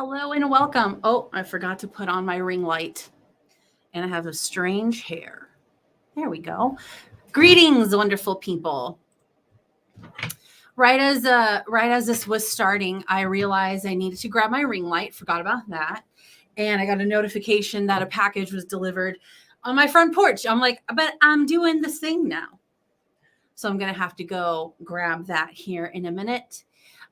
Hello and welcome. Oh, I forgot to put on my ring light and I have a strange hair. There we go. Greetings, wonderful people. Right as this was starting, I realized I needed to grab my ring light. Forgot about that. And I got a notification that a package was delivered on my front porch. I'm like, but I'm doing this thing now. So I'm going to have to go grab that here in a minute.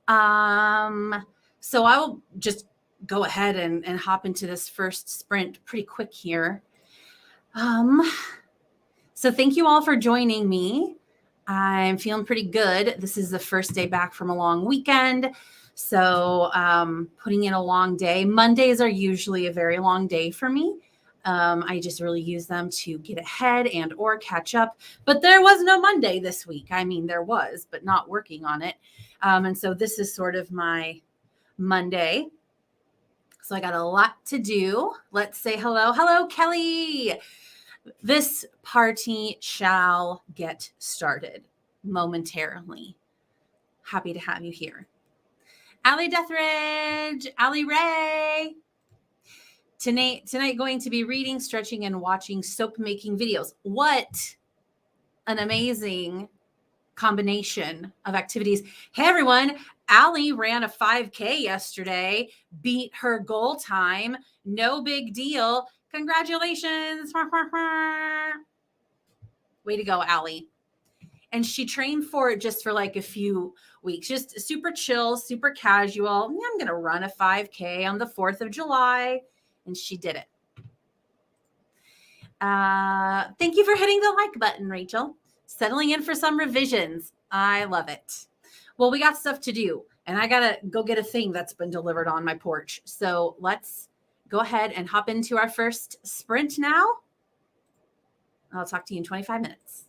So I will just go ahead and hop into this first sprint pretty quick here. So thank you all for joining me. I'm feeling pretty good. This is the first day back from a long weekend. So putting in a long day. Mondays are usually a very long day for me. I just really use them to get ahead and or catch up. But there was no Monday this week. I mean, there was, but not working on it. And so this is sort of my Monday. So I got a lot to do. Let's say hello. Hello, Kelly. This party shall get started momentarily. Happy to have you here. Allie Deathridge, Allie Ray. Tonight going to be reading, stretching, and watching soap making videos. What an amazing combination of activities. Hey everyone, Allie ran a 5K yesterday, beat her goal time. No big deal. Congratulations. Way to go, Allie. And she trained for it just for like a few weeks, just super chill, super casual. I'm going to run a 5K on the 4th of July. And she did it. Thank you for hitting the like button, Rachel. Settling in for some revisions. I love it. Well, we got stuff to do, and I got to go get a thing that's been delivered on my porch. So let's go ahead and hop into our first sprint now. I'll talk to you in 25 minutes.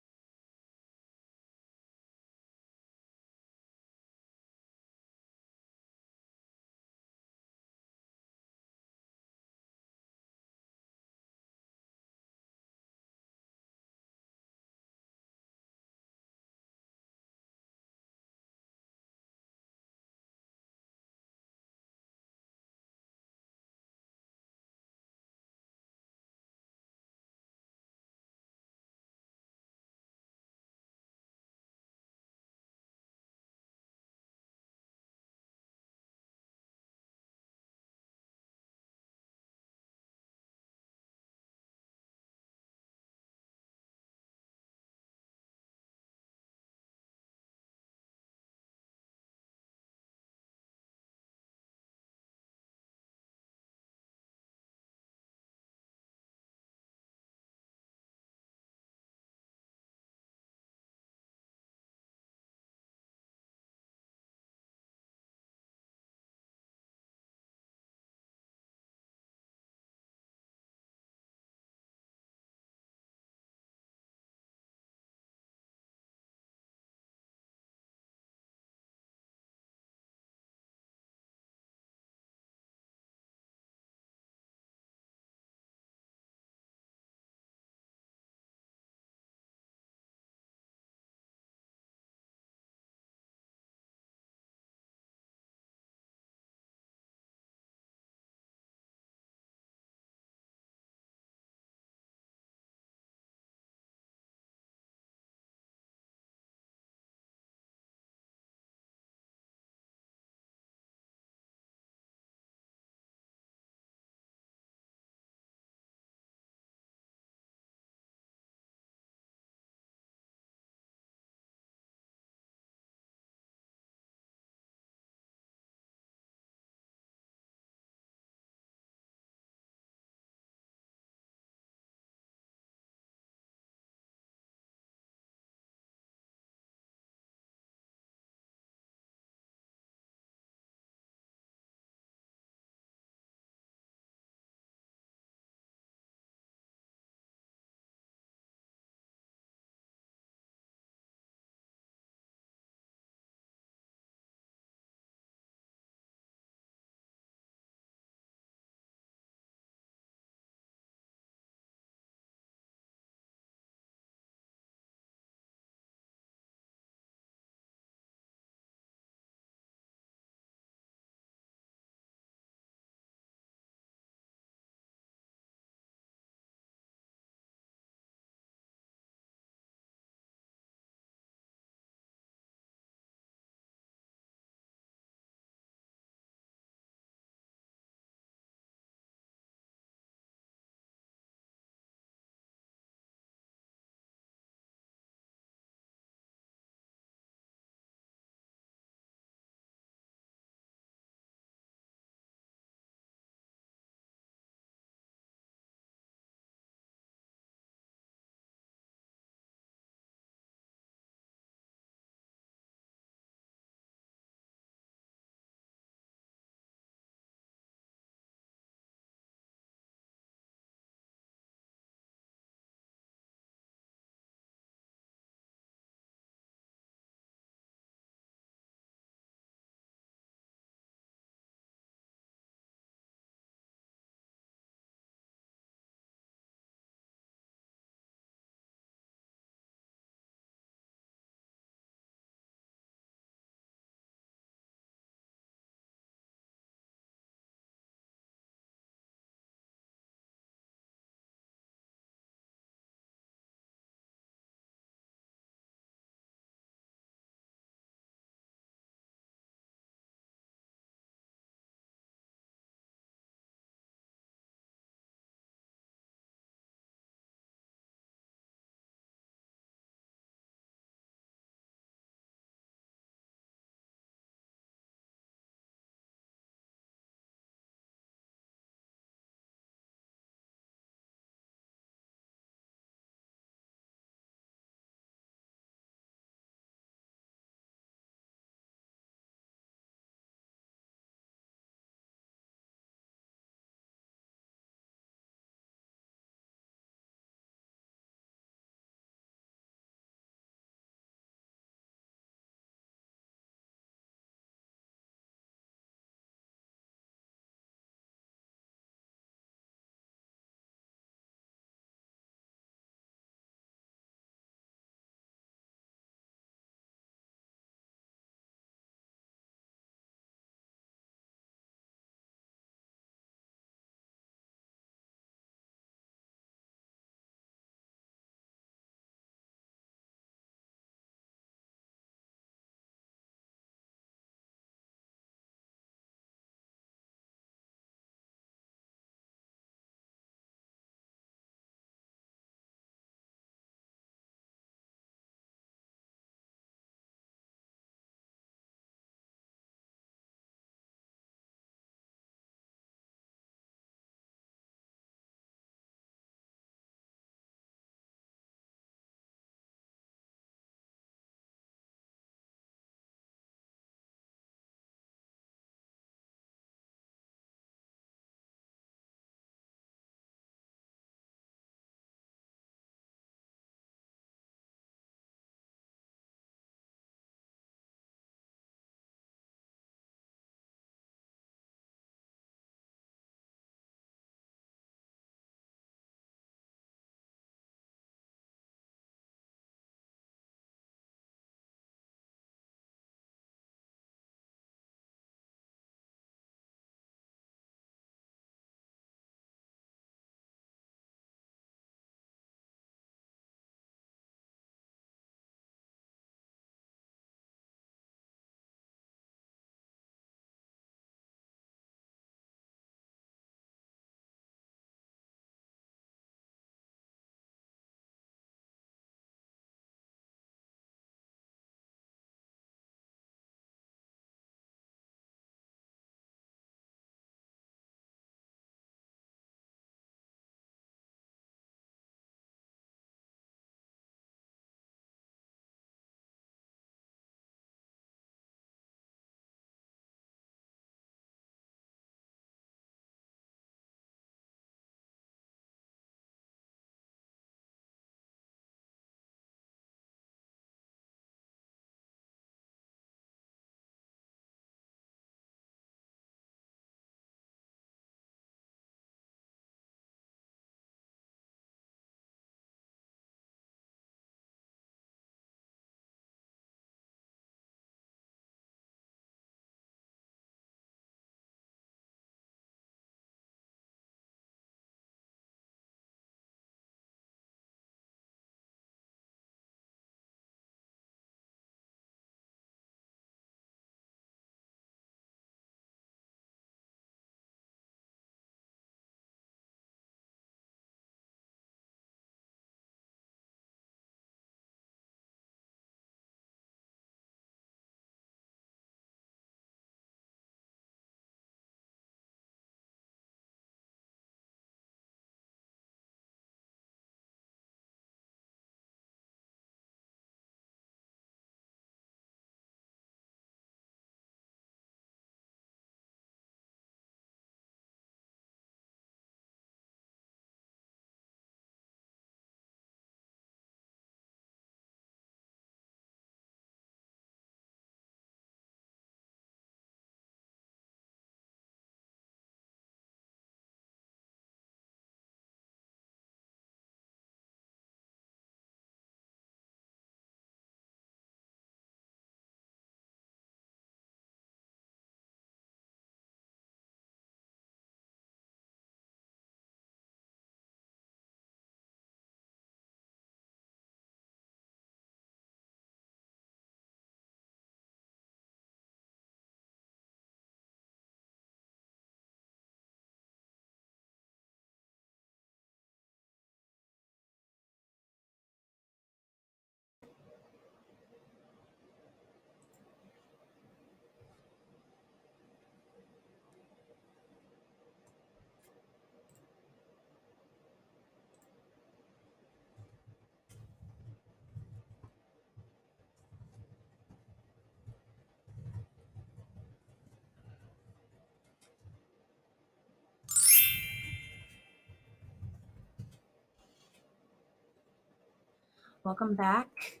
Welcome back.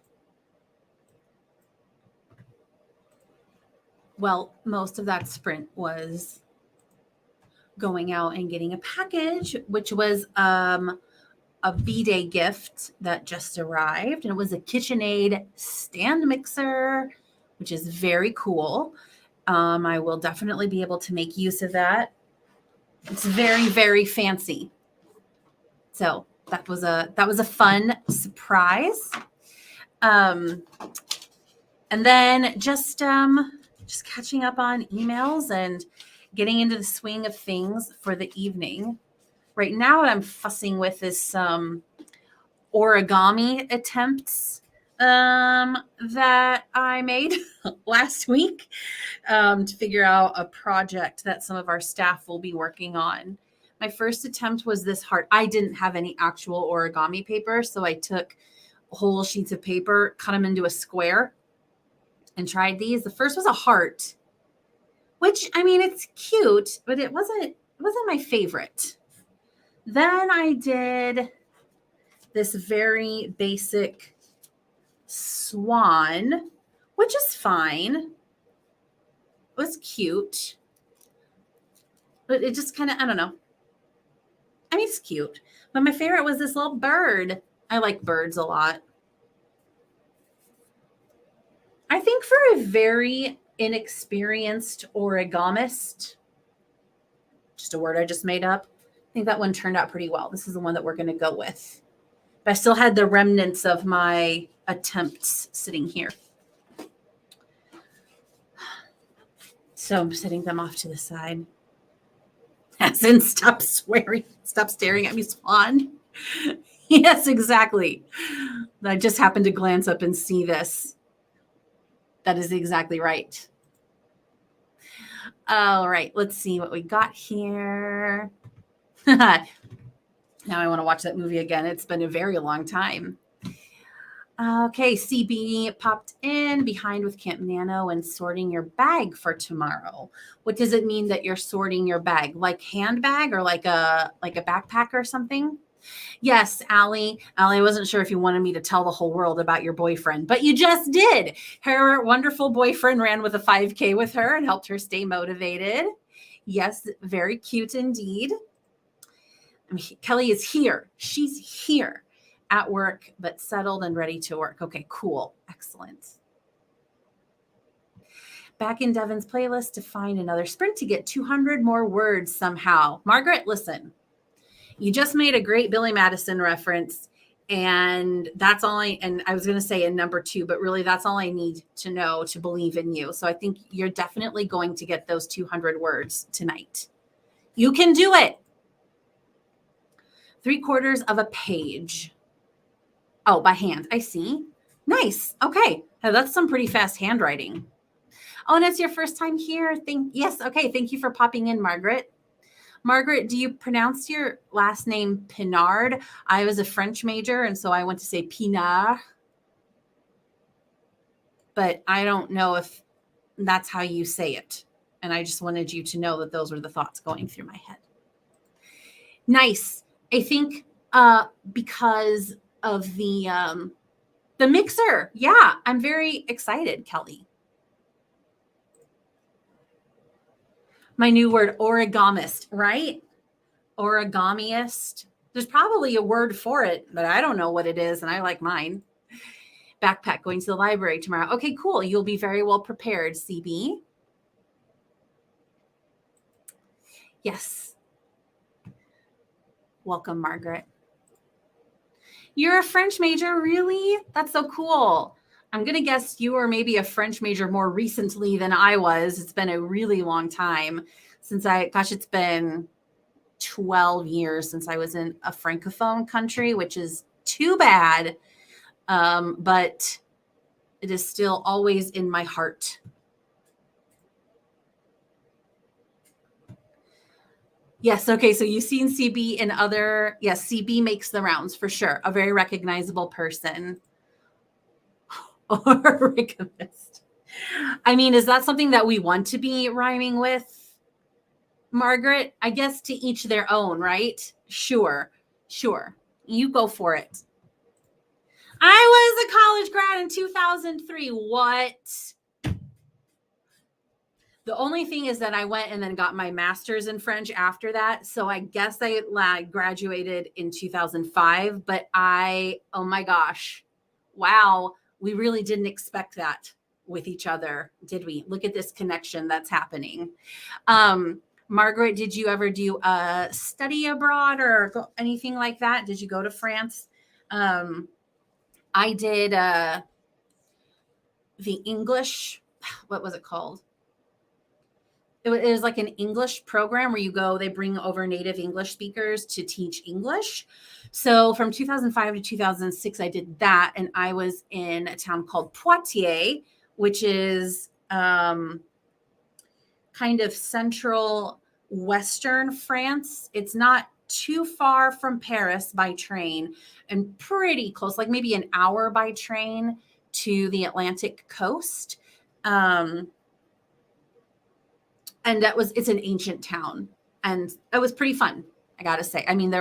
Well, most of that sprint was going out and getting a package, which was a B-Day gift that just arrived. And it was a KitchenAid stand mixer, which is very cool. I will definitely be able to make use of that. It's very, very fancy. So that was a fun surprise. And then just catching up on emails and getting into the swing of things for the evening. Right now, what I'm fussing with is some origami attempts that I made last week to figure out a project that some of our staff will be working on. My first attempt was this heart. I didn't have any actual origami paper, so I took whole sheets of paper, cut them into a square, and tried these. The first was a heart, which, I mean, it's cute, but it wasn't my favorite. Then I did this very basic swan, which is fine. It was cute, but it just kind of, I don't know. I mean, it's cute, but my favorite was this little bird. I like birds a lot. I think for a very inexperienced origamist, just a word I just made up, I think that one turned out pretty well. This is the one that we're going to go with. But I still had the remnants of my attempts sitting here. So I'm setting them off to the side. As in, stop swearing, stop staring at me, Swan. Yes, exactly. I just happened to glance up and see this. That is exactly right. All right, let's see what we got here. Now I want to watch that movie again. It's been a very long time. Okay, CB popped in behind with Camp NaNo and sorting your bag for tomorrow. What does it mean that you're sorting your bag? Like handbag or like a backpack or something? Yes, Allie. Allie, I wasn't sure if you wanted me to tell the whole world about your boyfriend, but you just did. Her wonderful boyfriend ran with a 5K with her and helped her stay motivated. Yes, very cute indeed. I mean, Kelly is here. She's here at work, but settled and ready to work. Okay, cool. Excellent. Back in Devin's playlist to find another sprint to get 200 more words somehow. Margaret, listen. You just made a great Billy Madison reference, and that's all and I was going to say in number 2, but really that's all I need to know to believe in you. So I think you're definitely going to get those 200 words tonight. You can do it. 3/4 of a page. Oh, by hand. I see. Nice. Okay. Now that's some pretty fast handwriting. Oh, and it's your first time here. Yes. Okay. Thank you for popping in, Margaret. Margaret, do you pronounce your last name Pinard? I was a French major, and so I went to say Pinard. But I don't know if that's how you say it. And I just wanted you to know that those were the thoughts going through my head. Nice. I think because of the mixer. Yeah, I'm very excited, Kelly. My new word, origamist, right? Origamiist. There's probably a word for it, but I don't know what it is, and I like mine. Backpack, going to the library tomorrow. Okay, cool. You'll be very well prepared, CB. Yes. Welcome, Margaret. You're a French major, really? That's so cool. I'm going to guess you were maybe a French major more recently than I was. It's been a really long time since it's been 12 years since I was in a Francophone country, which is too bad. But it is still always in my heart. Yes. Okay. So you've seen CB in other, yes, CB makes the rounds for sure. A very recognizable person. Origamist. I mean, is that something that we want to be rhyming with, Margaret? I guess to each their own, right? Sure. You go for it. I was a college grad in 2003. What? The only thing is that I went and then got my master's in French after that. So I guess I graduated in 2005, but oh my gosh, wow, we really didn't expect that with each other, did we? Look at this connection that's happening. Margaret, did you ever do a study abroad or anything like that? Did you go to France? I did the English, what was it called? It was like an English program where you go, they bring over native English speakers to teach English. So from 2005 to 2006, I did that. And I was in a town called Poitiers, which is kind of central Western France. It's not too far from Paris by train and pretty close, like maybe an hour by train to the Atlantic coast. And it's an ancient town, and it was pretty fun, I gotta say. I mean,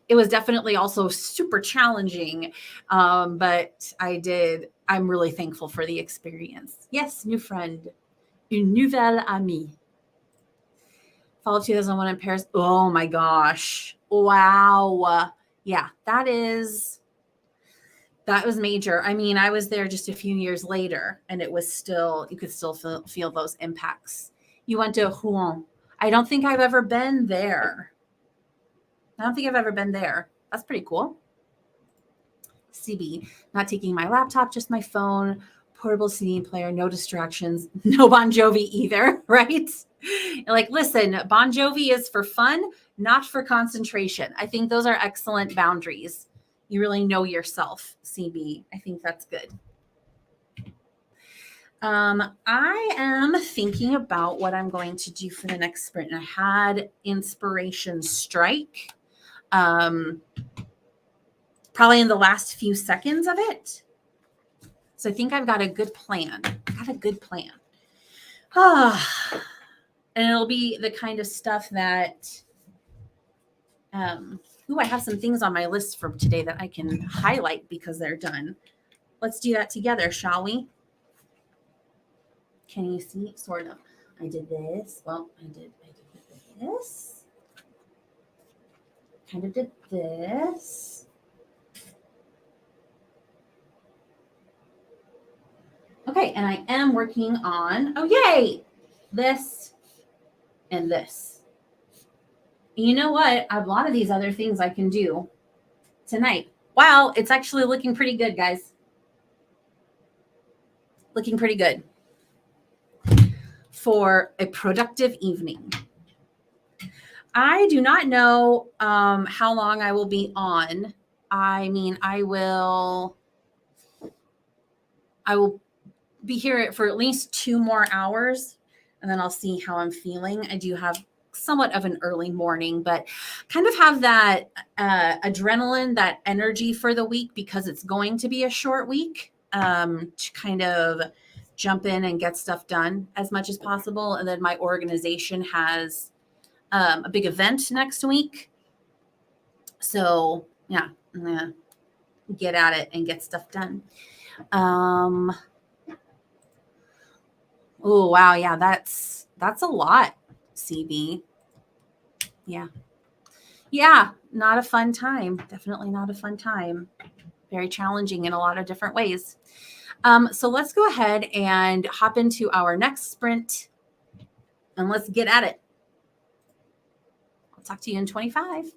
it was definitely also super challenging, but I'm really thankful for the experience. Yes, new friend, une nouvelle amie. Fall of 2001 in Paris. Oh my gosh, wow. Yeah, that was major. I mean, I was there just a few years later, and it was still, you could still feel those impacts. You went to Rouen. I don't think I've ever been there. That's pretty cool. CB, not taking my laptop, just my phone, portable CD player, no distractions, no Bon Jovi either, right? Like, listen, Bon Jovi is for fun, not for concentration. I think those are excellent boundaries. You really know yourself, CB. I think that's good. I am thinking about what I'm going to do for the next sprint. I had inspiration strike, probably in the last few seconds of it. So I think I've got a good plan. And it'll be the kind of stuff that, I have some things on my list for today that I can highlight because they're done. Let's do that together, shall we? Can you see? Sort of. I did this. Well, I did this. Kind of did this. Okay, and I am working on, oh yay, this and this. And you know what? I have a lot of these other things I can do tonight. Wow, it's actually looking pretty good, guys. Looking pretty good for a productive evening. I do not know how long I will be on. I mean, I will be here for at least 2 more hours, and then I'll see how I'm feeling. I do have somewhat of an early morning, but kind of have that adrenaline, that energy for the week because it's going to be a short week, to kind of jump in and get stuff done as much as possible. And then my organization has a big event next week. So yeah, I'm gonna get at it and get stuff done. Oh, wow. Yeah, that's a lot, CB. Yeah. Yeah, not a fun time. Definitely not a fun time. Very challenging in a lot of different ways. So let's go ahead and hop into our next sprint and let's get at it. I'll talk to you in 25.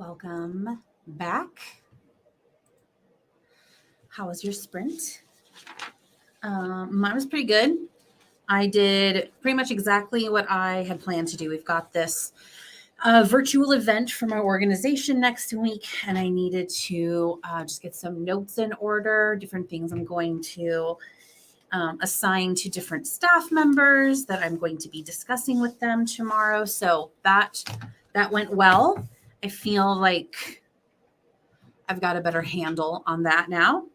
Welcome back. How was your sprint? Mine was pretty good. I did pretty much exactly what I had planned to do. We've got this virtual event for my organization next week, and I needed to just get some notes in order, different things I'm going to assign to different staff members that I'm going to be discussing with them tomorrow. So that went well. I feel like I've got a better handle on that now.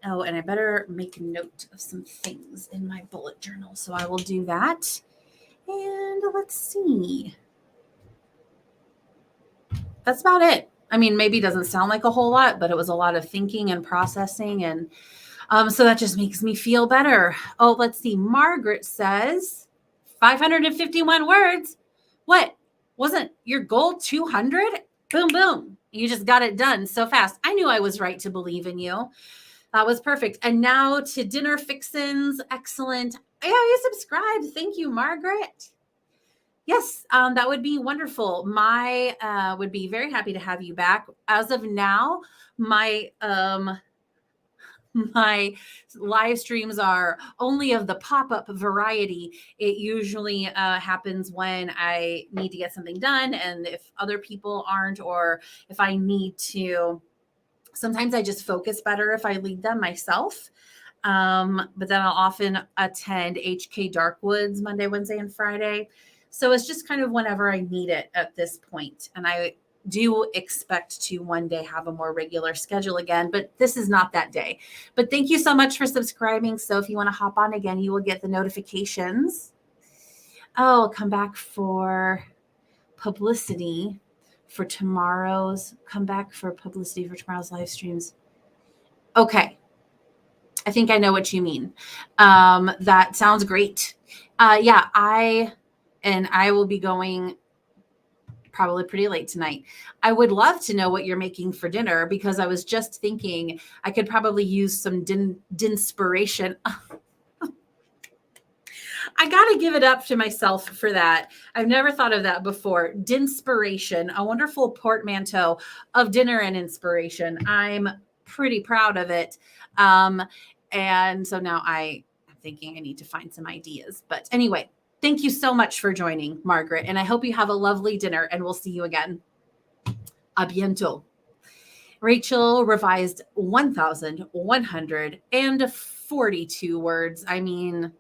Oh, and I better make a note of some things in my bullet journal. So I will do that. And let's see. That's about it. I mean, maybe it doesn't sound like a whole lot, but it was a lot of thinking and processing. And so that just makes me feel better. Oh, let's see. Margaret says 551 words. What? Wasn't your goal 200? Boom, boom. You just got it done so fast. I knew I was right to believe in you. That was perfect. And now to dinner fixins. Excellent. Yeah, you subscribed. Thank you, Margaret. Yes, that would be wonderful. My would be very happy to have you back. As of now, my my live streams are only of the pop-up variety. It usually happens when I need to get something done, and if other people aren't, or if I need to, sometimes I just focus better if I lead them myself. But then I'll often attend HK Darkwoods Monday, Wednesday, and Friday. So it's just kind of whenever I need it at this point. And I do expect to one day have a more regular schedule again, but this is not that day. But thank you so much for subscribing. So if you want to hop on again, you will get the notifications. Oh, I'll come back for publicity for tomorrow's live streams. Okay. I think I know what you mean. That sounds great. Yeah, I will be going probably pretty late tonight. I would love to know what you're making for dinner, because I was just thinking I could probably use some dinspiration. I got to give it up to myself for that. I've never thought of that before. Dinspiration, a wonderful portmanteau of dinner and inspiration. I'm pretty proud of it. And so now I'm thinking I need to find some ideas. But anyway, thank you so much for joining, Margaret. And I hope you have a lovely dinner, and we'll see you again. A bientôt. Rachel revised 1,142 words. I mean,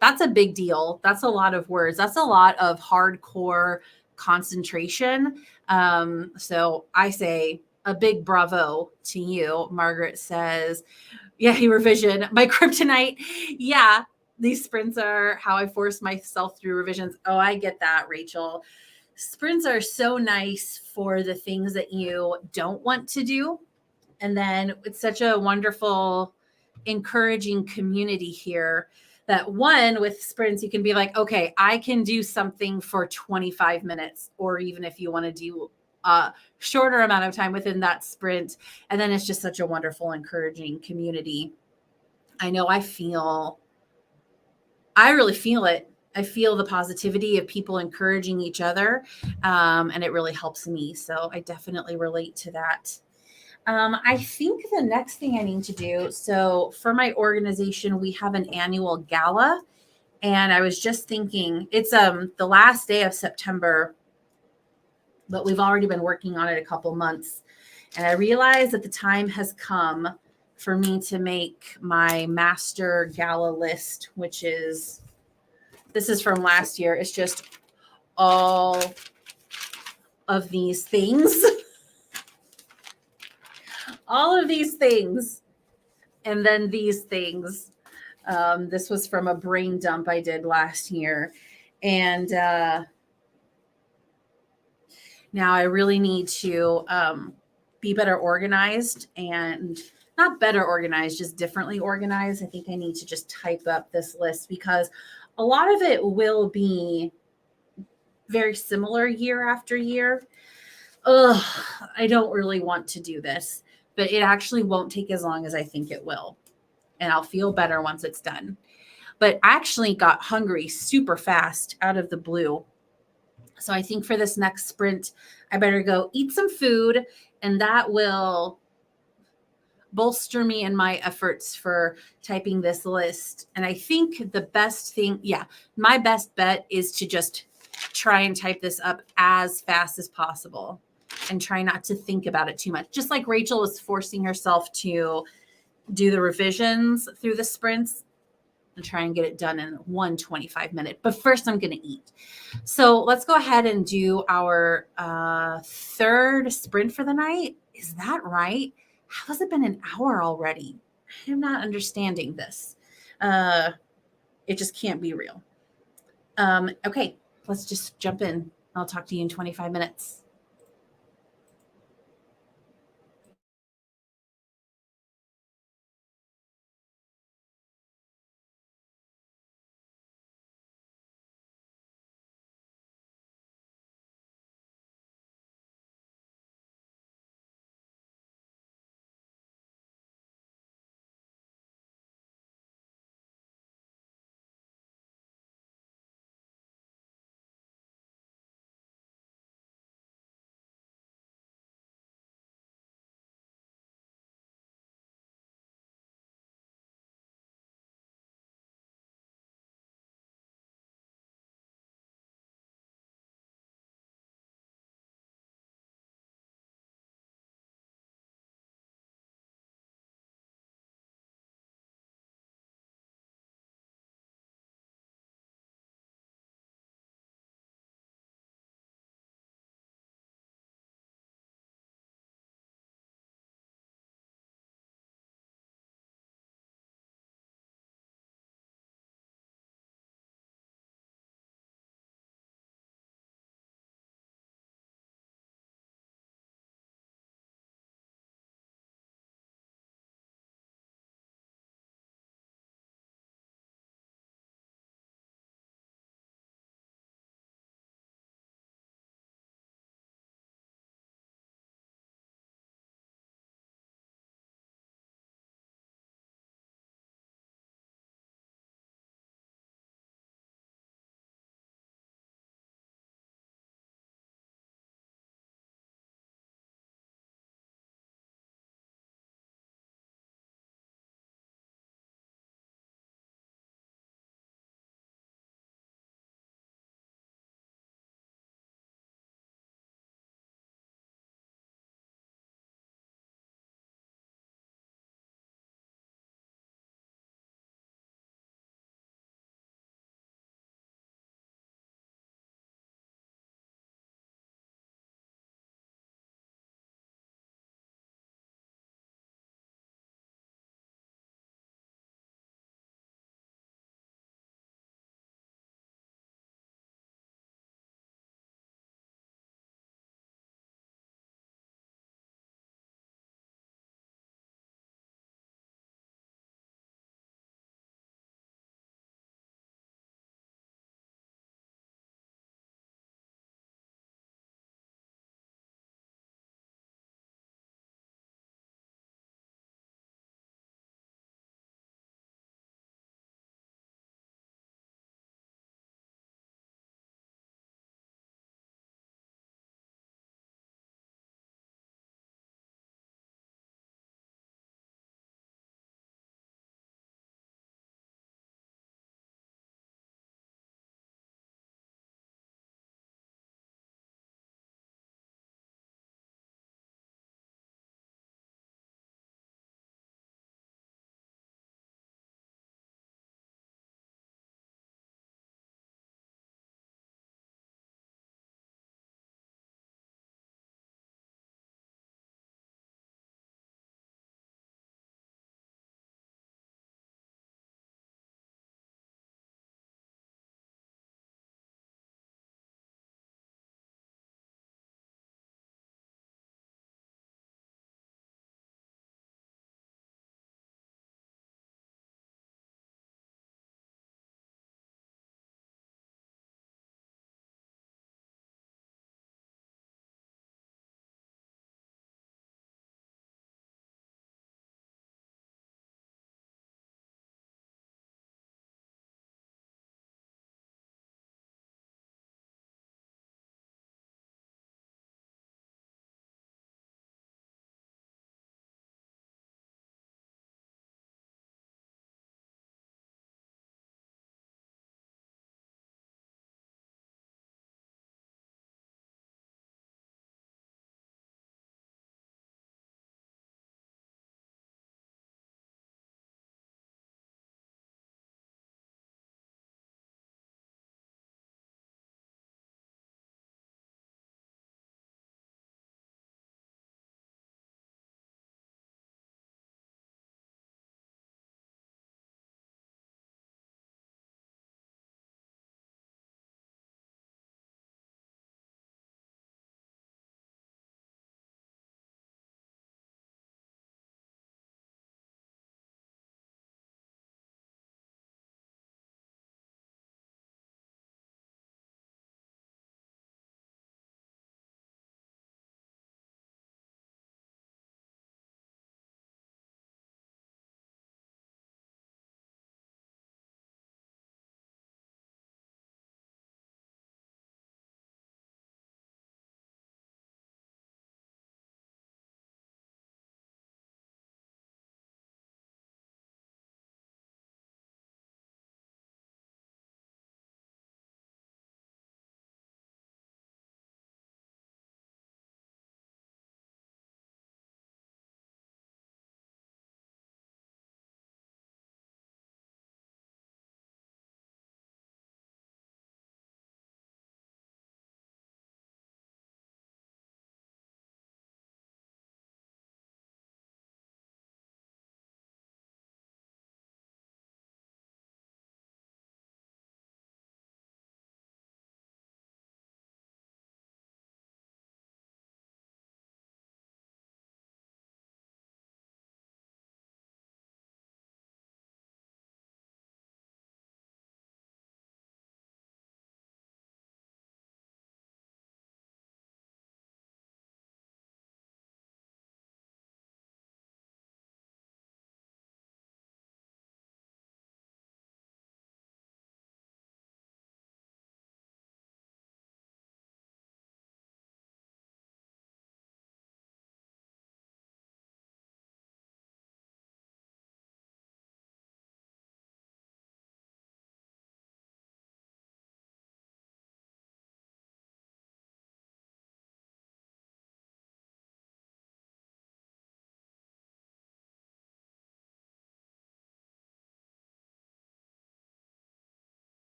that's a big deal. That's a lot of words. That's a lot of hardcore concentration. So I say a big bravo to you. Margaret says, yeah, revision. My kryptonite. Yeah, these sprints are how I force myself through revisions. Oh, I get that, Rachel. Sprints are so nice for the things that you don't want to do. And then it's such a wonderful, encouraging community here that one with sprints, you can be like, okay, I can do something for 25 minutes, or even if you want to do a shorter amount of time within that sprint. And then it's just such a wonderful, encouraging community. I know I really feel it. I feel the positivity of people encouraging each other. And it really helps me. So I definitely relate to that. I think the next thing I need to do, so for my organization, we have an annual gala, and I was just thinking it's the last day of September, but we've already been working on it a couple months. And I realized that the time has come for me to make my master gala list, which is, this is from last year. It's just all of these things. All of these things, and then these things. This was from a brain dump I did last year. And now I really need to be better organized, and not better organized, just differently organized. I think I need to just type up this list, because a lot of it will be very similar year after year. Ugh, I don't really want to do this. But it actually won't take as long as I think it will. And I'll feel better once it's done. But I actually got hungry super fast out of the blue. So I think for this next sprint, I better go eat some food, and that will bolster me in my efforts for typing this list. And I think the best thing, my best bet is to just try and type this up as fast as possible and try not to think about it too much. Just like Rachel was forcing herself to do the revisions through the sprints and try and get it done in 1 25-minute. But first, I'm going to eat. So let's go ahead and do our third sprint for the night. Is that right? How has it been an hour already? I'm not understanding this. It just can't be real. Okay, let's just jump in. I'll talk to you in 25 minutes.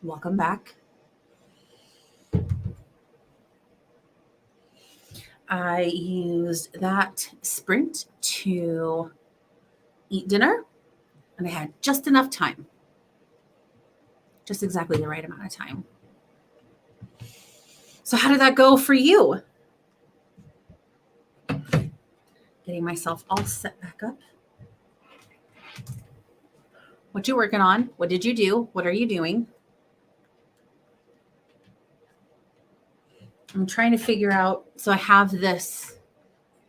Welcome back. I used that sprint to eat dinner, and I had just enough time. Just exactly the right amount of time. So how did that go for you? Getting myself all set back up. What you working on? What did you do? What are you doing? I'm trying to figure out. So I have this.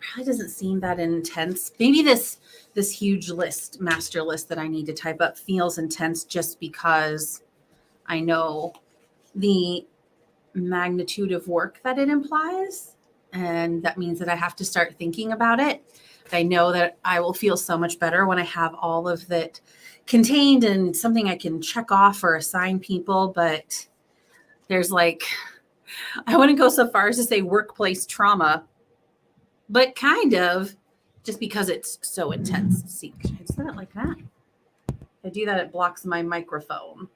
Probably doesn't seem that intense. Maybe this huge list, master list that I need to type up feels intense just because I know the magnitude of work that it implies. And that means that I have to start thinking about it. I know that I will feel so much better when I have all of that contained and something I can check off or assign people. But there's like, I wouldn't go so far as to say workplace trauma, but kind of, just because it's so intense. See, can I set it like that? If I do that, it blocks my microphone.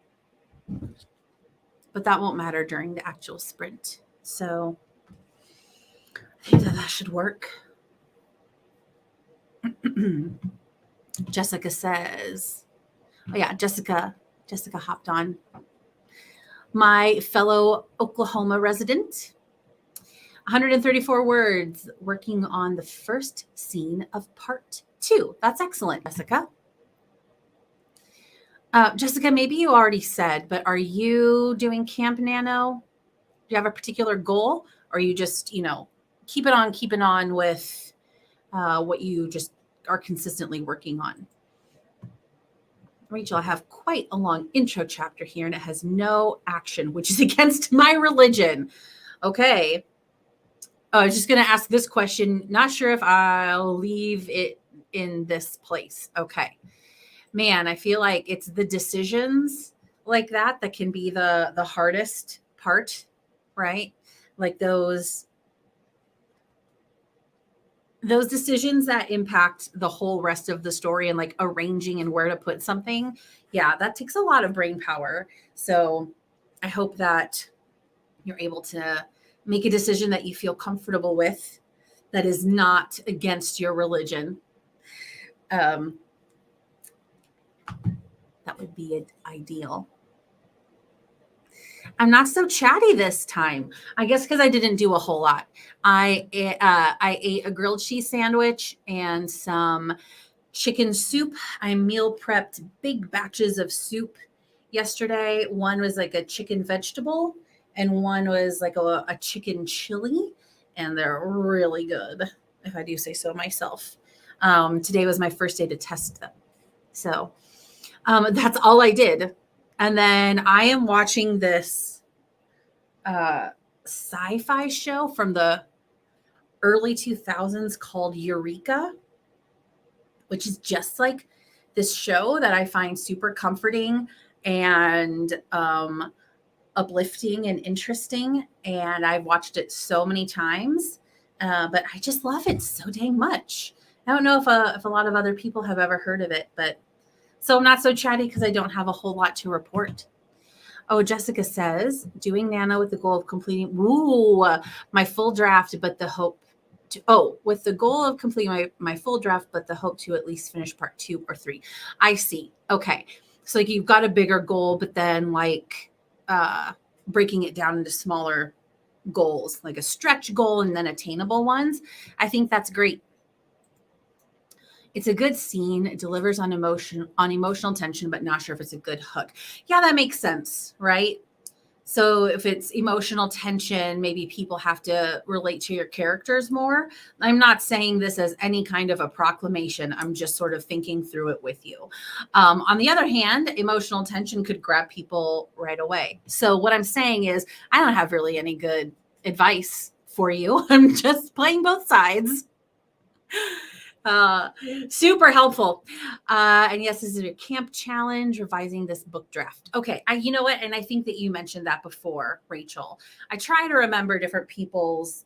But that won't matter during the actual sprint. So I think that should work. Jessica says, oh yeah, Jessica hopped on. My fellow Oklahoma resident, 134 words, working on the first scene of part 2. That's excellent, Jessica. Jessica, maybe you already said, but are you doing Camp NaNo? Do you have a particular goal? Or are you just, keeping on with what you just are consistently working on? Rachel, I have quite a long intro chapter here, and it has no action, which is against my religion. Okay. I was just going to ask this question. Not sure if I'll leave it in this place. Okay. Man, I feel like it's the decisions like that can be the hardest part, right? Like those decisions that impact the whole rest of the story and like arranging and where to put something. Yeah, that takes a lot of brain power. So I hope that you're able to make a decision that you feel comfortable with, that is not against your religion. That would be ideal. I'm not so chatty this time. I guess because I didn't do a whole lot. I ate a grilled cheese sandwich and some chicken soup. I meal prepped big batches of soup yesterday. One was like a chicken vegetable and one was like a chicken chili. And they're really good, if I do say so myself. Today was my first day to test them. So that's all I did. And then I am watching this sci-fi show from the early 2000s called Eureka, which is just like this show that I find super comforting and uplifting and interesting. And I've watched it so many times, but I just love it so dang much. I don't know if a lot of other people have ever heard of it, but so I'm not so chatty because I don't have a whole lot to report. Oh, Jessica says, doing NaNo with the goal of completing my full draft, but the hope to, with the goal of completing my full draft, but the hope to at least finish part 2 or 3. I see. Okay. So like you've got a bigger goal, but then like breaking it down into smaller goals, like a stretch goal and then attainable ones. I think that's great. It's a good scene. It delivers on emotional tension, but not sure if it's a good hook. Yeah, that makes sense, right? So if it's emotional tension, maybe people have to relate to your characters more. I'm not saying this as any kind of a proclamation. I'm just sort of thinking through it with you. On the other hand, emotional tension could grab people right away. So what I'm saying is I don't have really any good advice for you. I'm just playing both sides. Super helpful. And yes, this is your camp challenge, revising this book draft. Okay. You know what? And I think that you mentioned that before, Rachel. I try to remember different people's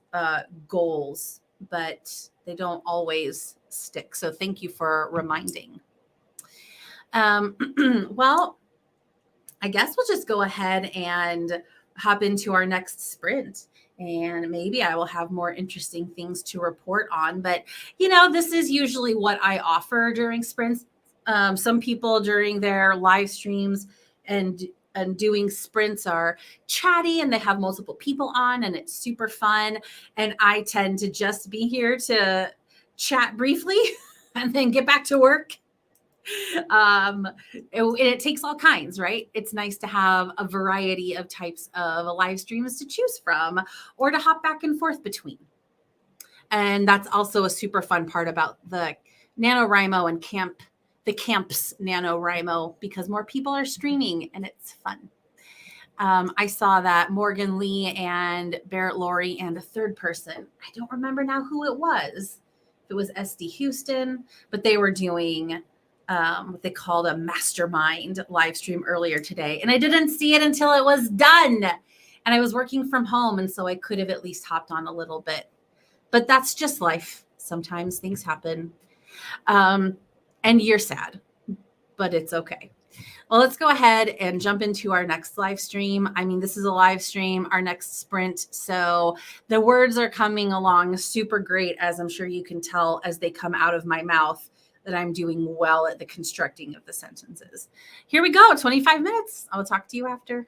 goals, but they don't always stick. So thank you for reminding. Well, I guess we'll just go ahead and hop into our next sprint. And maybe I will have more interesting things to report on. But, this is usually what I offer during sprints. Some people during their live streams and doing sprints are chatty and they have multiple people on and it's super fun. And I tend to just be here to chat briefly and then get back to work. It takes all kinds, right? It's nice to have a variety of types of live streams to choose from or to hop back and forth between. And that's also a super fun part about the NaNoWriMo and the Camp's NaNoWriMo, because more people are streaming and it's fun. I saw that Morgan Lee and Barrett Laurie and a third person, I don't remember now who it was. It was SD Houston, but they were doing what they called a mastermind live stream earlier today. And I didn't see it until it was done. And I was working from home. And so I could have at least hopped on a little bit. But that's just life. Sometimes things happen. And you're sad, but it's okay. Well, let's go ahead and jump into our next live stream. I mean, this is a live stream, our next sprint. So the words are coming along super great, as I'm sure you can tell as they come out of my mouth, that I'm doing well at the constructing of the sentences. Here we go, 25 minutes. I'll talk to you after.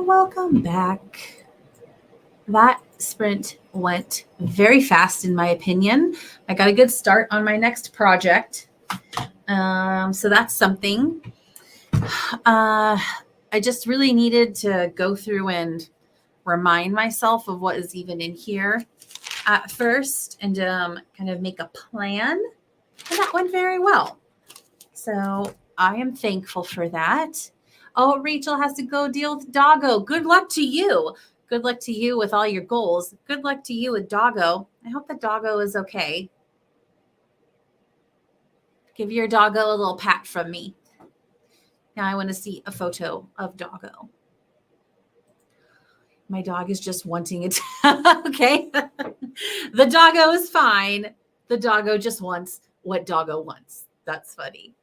Welcome back. That sprint went very fast, in my opinion. I got a good start on my next project. So that's something. I just really needed to go through and remind myself of what is even in here at first and kind of make a plan. And that went very well. So I am thankful for that. Oh, Rachel has to go deal with Doggo. Good luck to you. Good luck to you with all your goals. Good luck to you with Doggo. I hope that Doggo is okay. Give your Doggo a little pat from me. Now I want to see a photo of Doggo. My dog is just wanting it. Okay. The Doggo is fine. The Doggo just wants what Doggo wants. That's funny.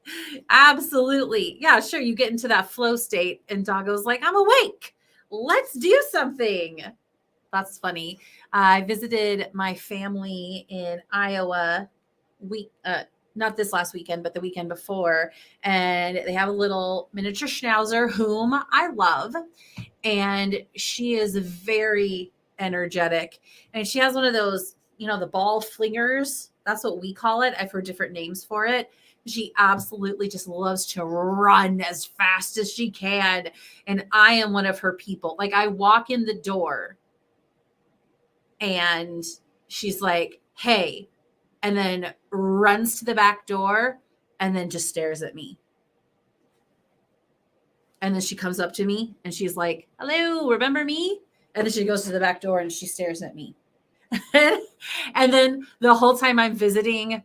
Absolutely. Yeah, sure. You get into that flow state and Doggo's like, I'm awake. Let's do something. That's funny. I visited my family in Iowa not this last weekend, but the weekend before. And they have a little miniature schnauzer whom I love. And she is very energetic. And she has one of those, the ball flingers. That's what we call it. I've heard different names for it. She absolutely just loves to run as fast as she can. And I am one of her people. Like I walk in the door and she's like, hey, and then runs to the back door and then just stares at me. And then she comes up to me and she's like, hello, remember me? And then she goes to the back door and she stares at me. And then the whole time I'm visiting,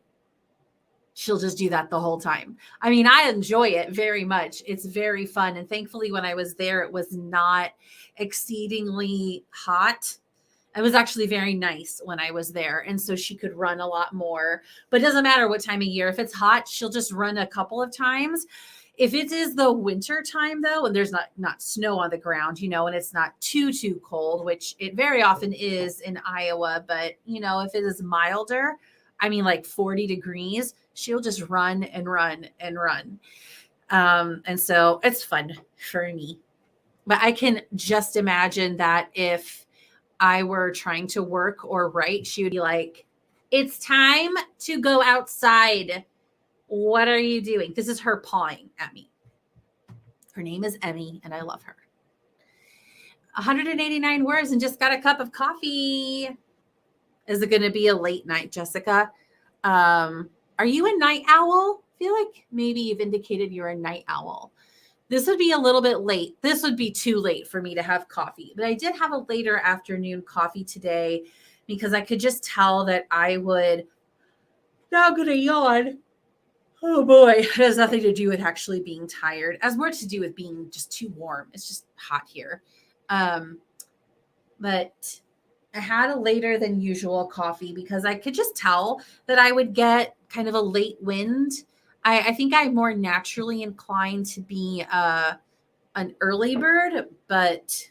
she'll just do that the whole time. I mean, I enjoy it very much. It's very fun. And thankfully, when I was there, it was not exceedingly hot. It was actually very nice when I was there. And so she could run a lot more. But it doesn't matter what time of year. If it's hot, she'll just run a couple of times. If it is the winter time, though, and there's not snow on the ground, and it's not too cold, which it very often is in Iowa. But, if it is milder, I mean, like 40 degrees, she'll just run and run and run. And so it's fun for me. But I can just imagine that if I were trying to work or write, she would be like, it's time to go outside. What are you doing? This is her pawing at me. Her name is Emmy, and I love her. 189 words and just got a cup of coffee. Is it going to be a late night, Jessica? Are you a night owl? I feel like maybe you've indicated you're a night owl. This would be a little bit late. This would be too late for me to have coffee. But I did have a later afternoon coffee today because I could just tell that I would. Now I'm going to yawn. Oh boy, it has nothing to do with actually being tired. It has more to do with being just too warm. It's just hot here. But I had a later than usual coffee because I could just tell that I would get kind of a late wind. I think I'm more naturally inclined to be an early bird, but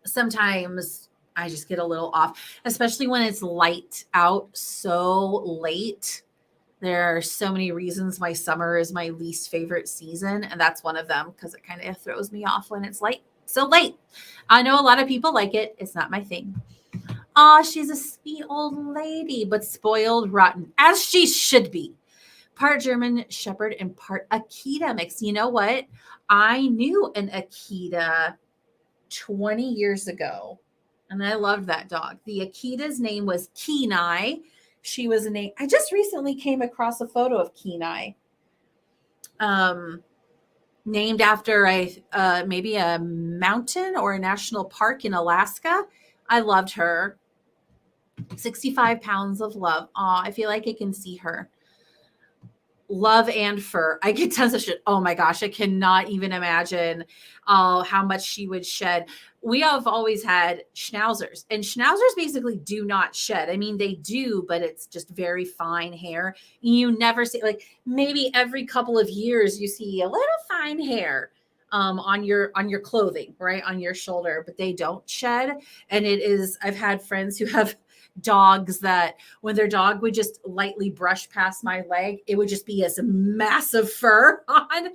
sometimes I just get a little off, especially when it's light out so late. There are so many reasons why summer is my least favorite season, and that's one of them because it kind of throws me off when it's so late. I know a lot of people like it. It's not my thing. She's a sweet old lady, but spoiled rotten, as she should be. Part German Shepherd and part Akita mix. You know what? I knew an Akita 20 years ago, and I loved that dog. The Akita's name was Kenai. She was I just recently came across a photo of Kenai, named after maybe a mountain or a national park in Alaska. I loved her. 65 pounds of love. I feel like I can see her. Love and fur. I get tons of shit. Oh my gosh, I cannot even imagine how much she would shed. We have always had schnauzers, and schnauzers basically do not shed. I mean, they do, but it's just very fine hair. You never see, like, maybe every couple of years you see a little fine hair on your clothing, right, on your shoulder, but they don't shed. And I've had friends who have dogs that when their dog would just lightly brush past my leg, it would just be as massive fur on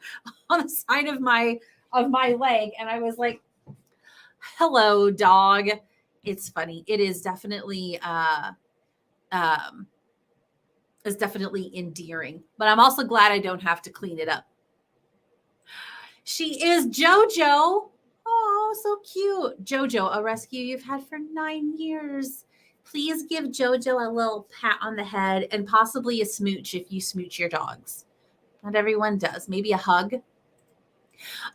the side of my leg. And I was like, Hello, dog. It's funny. It is definitely um it's definitely endearing, but I'm also glad I don't have to clean it up. She is JoJo. Oh, so cute. JoJo, a rescue you've had for 9 years. Please give JoJo a little pat on the head and possibly a smooch if you smooch your dogs. Not everyone does. Maybe a hug.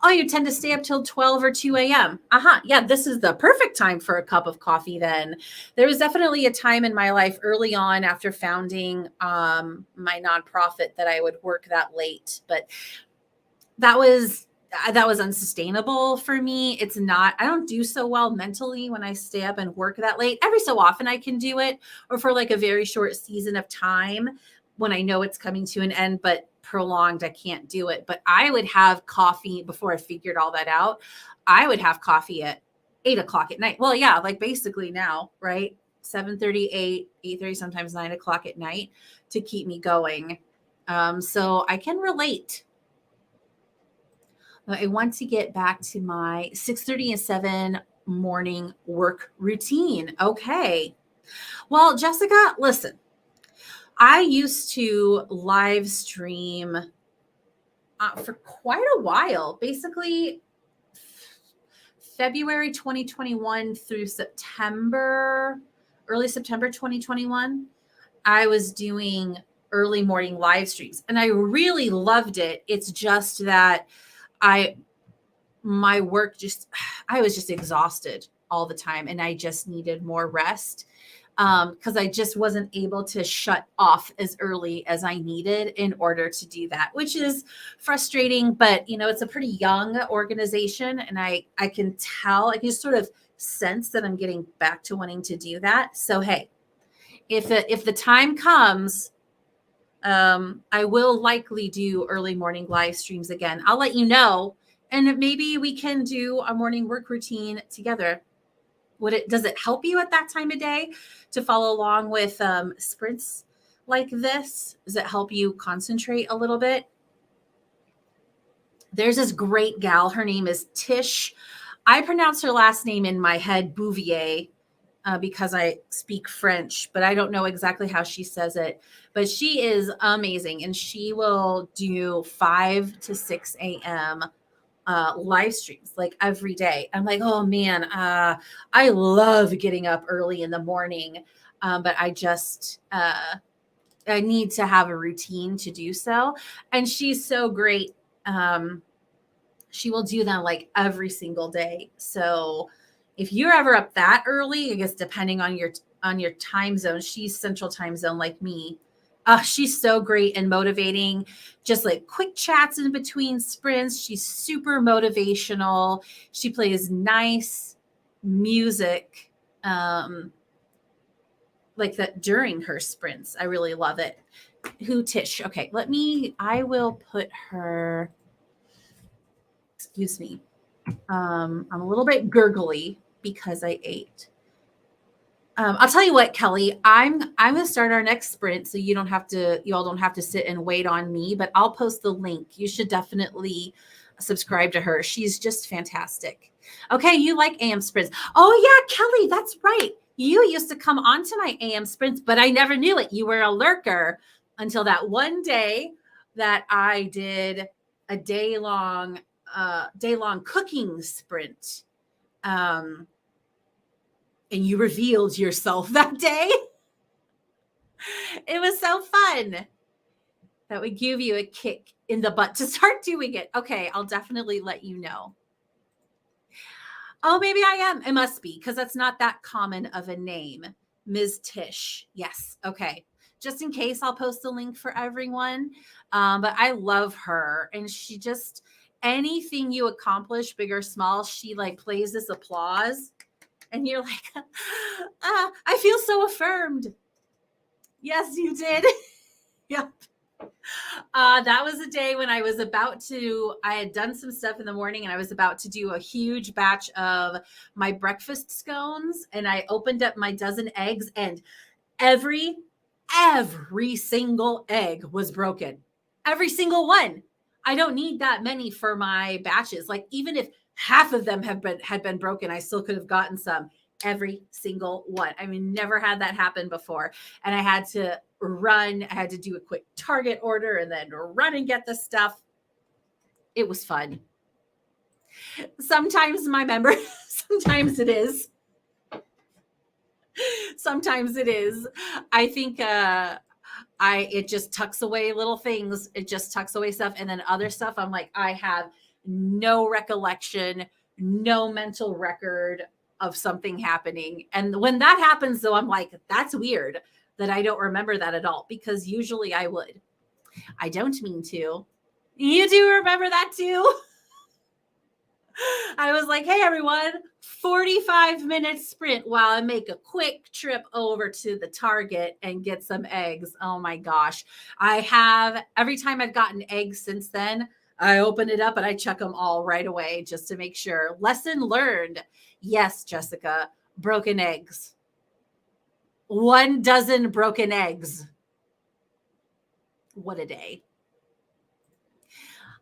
Oh, you tend to stay up till 12 or 2 a.m. Yeah, this is the perfect time for a cup of coffee then. There was definitely a time in my life early on after founding my nonprofit that I would work that late, but that was unsustainable for me. It's not, I don't do so well mentally when I stay up and work that late. Every so often I can do it, or for like a very short season of time when I know it's coming to an end, but prolonged, I can't do it. But I would have coffee before I figured all that out. I would have coffee at 8 o'clock at night. Well, yeah, like basically now, right? 7:38, 8:30, sometimes 9 o'clock at night to keep me going. So I can relate. I want to get back to my 6:30 and 7 morning work routine. Okay. Well, Jessica, listen, I used to live stream for quite a while, basically February 2021 through early September 2021. I was doing early morning live streams and I really loved it. It's just that my work I was just exhausted all the time and I just needed more rest because I just wasn't able to shut off as early as I needed in order to do that, which is frustrating. But it's a pretty young organization, and I can tell, I can just sort of sense that I'm getting back to wanting to do that. So hey, if the time comes, I will likely do early morning live streams again. I'll let you know. And maybe we can do a morning work routine together. Does it help you at that time of day to follow along with sprints like this? Does it help you concentrate a little bit? There's this great gal. Her name is Tish. I pronounce her last name in my head Bouvier because I speak French, but I don't know exactly how she says it. But she is amazing, and she will do 5 to 6 a.m. Live streams like every day. I'm like, oh man, I love getting up early in the morning, but I just I need to have a routine to do so. And she's so great. She will do them like every single day. So if you're ever up that early, I guess depending on your time zone, she's Central Time Zone like me. She's so great and motivating, just like quick chats in between sprints. She's super motivational. She plays nice music like that during her sprints. I really love it. Who Tish? Okay, I will put her, excuse me. I'm a little bit gurgly because I ate. I'll tell you what, Kelly, I'm going to start our next sprint so you all don't have to sit and wait on me, but I'll post the link. You should definitely subscribe to her. She's just fantastic. Okay. You like AM sprints. Oh yeah, Kelly, that's right. You used to come onto my AM sprints, but I never knew it. You were a lurker until that one day that I did a day-long cooking sprint. And you revealed yourself that day. It was so fun. That would give you a kick in the butt to start doing it. Okay, I'll definitely let you know. Oh, maybe I am. It must be, because that's not that common of a name. Ms. Tish. Yes. Okay. Just in case, I'll post the link for everyone. But I love her. And she just, anything you accomplish, big or small, she like plays this applause. And you're like, I feel so affirmed. Yes, you did. Yep. That was a day when I had done some stuff in the morning and I was about to do a huge batch of my breakfast scones. And I opened up my dozen eggs and every single egg was broken. Every single one. I don't need that many for my batches. Like even if half of them had been broken. I still could have gotten some. Every single one. I mean, never had that happen before. And I had to run. I had to do a quick Target order and then run and get the stuff. It was fun. Sometimes my member, sometimes it is. Sometimes it is. I think it just tucks away little things. It just tucks away stuff. And then other stuff, I'm like, I have no recollection, no mental record of something happening. And when that happens, though, I'm like, that's weird that I don't remember that at all, because usually I would. I don't mean to. You do remember that too? I was like, hey, everyone, 45-minute sprint while I make a quick trip over to the Target and get some eggs. Oh my gosh. I have, every time I've gotten eggs since then, I open it up and I check them all right away just to make sure. Lesson learned. Yes, Jessica, broken eggs. 1 dozen broken eggs. What a day.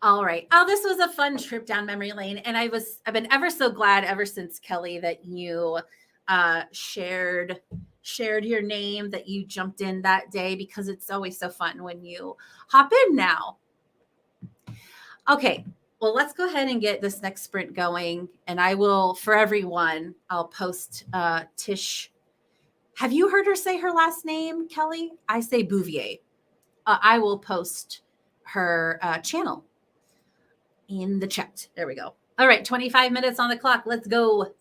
All right. Oh, this was a fun trip down memory lane. And I've been ever so glad ever since, Kelly, that you shared your name, that you jumped in that day, because it's always so fun when you hop in now. Okay. Well, let's go ahead and get this next sprint going. And I will, for everyone, I'll post Tish. Have you heard her say her last name, Kelly? I say Bouvier. I will post her channel in the chat. There we go. All right, 25 minutes on the clock. Let's go.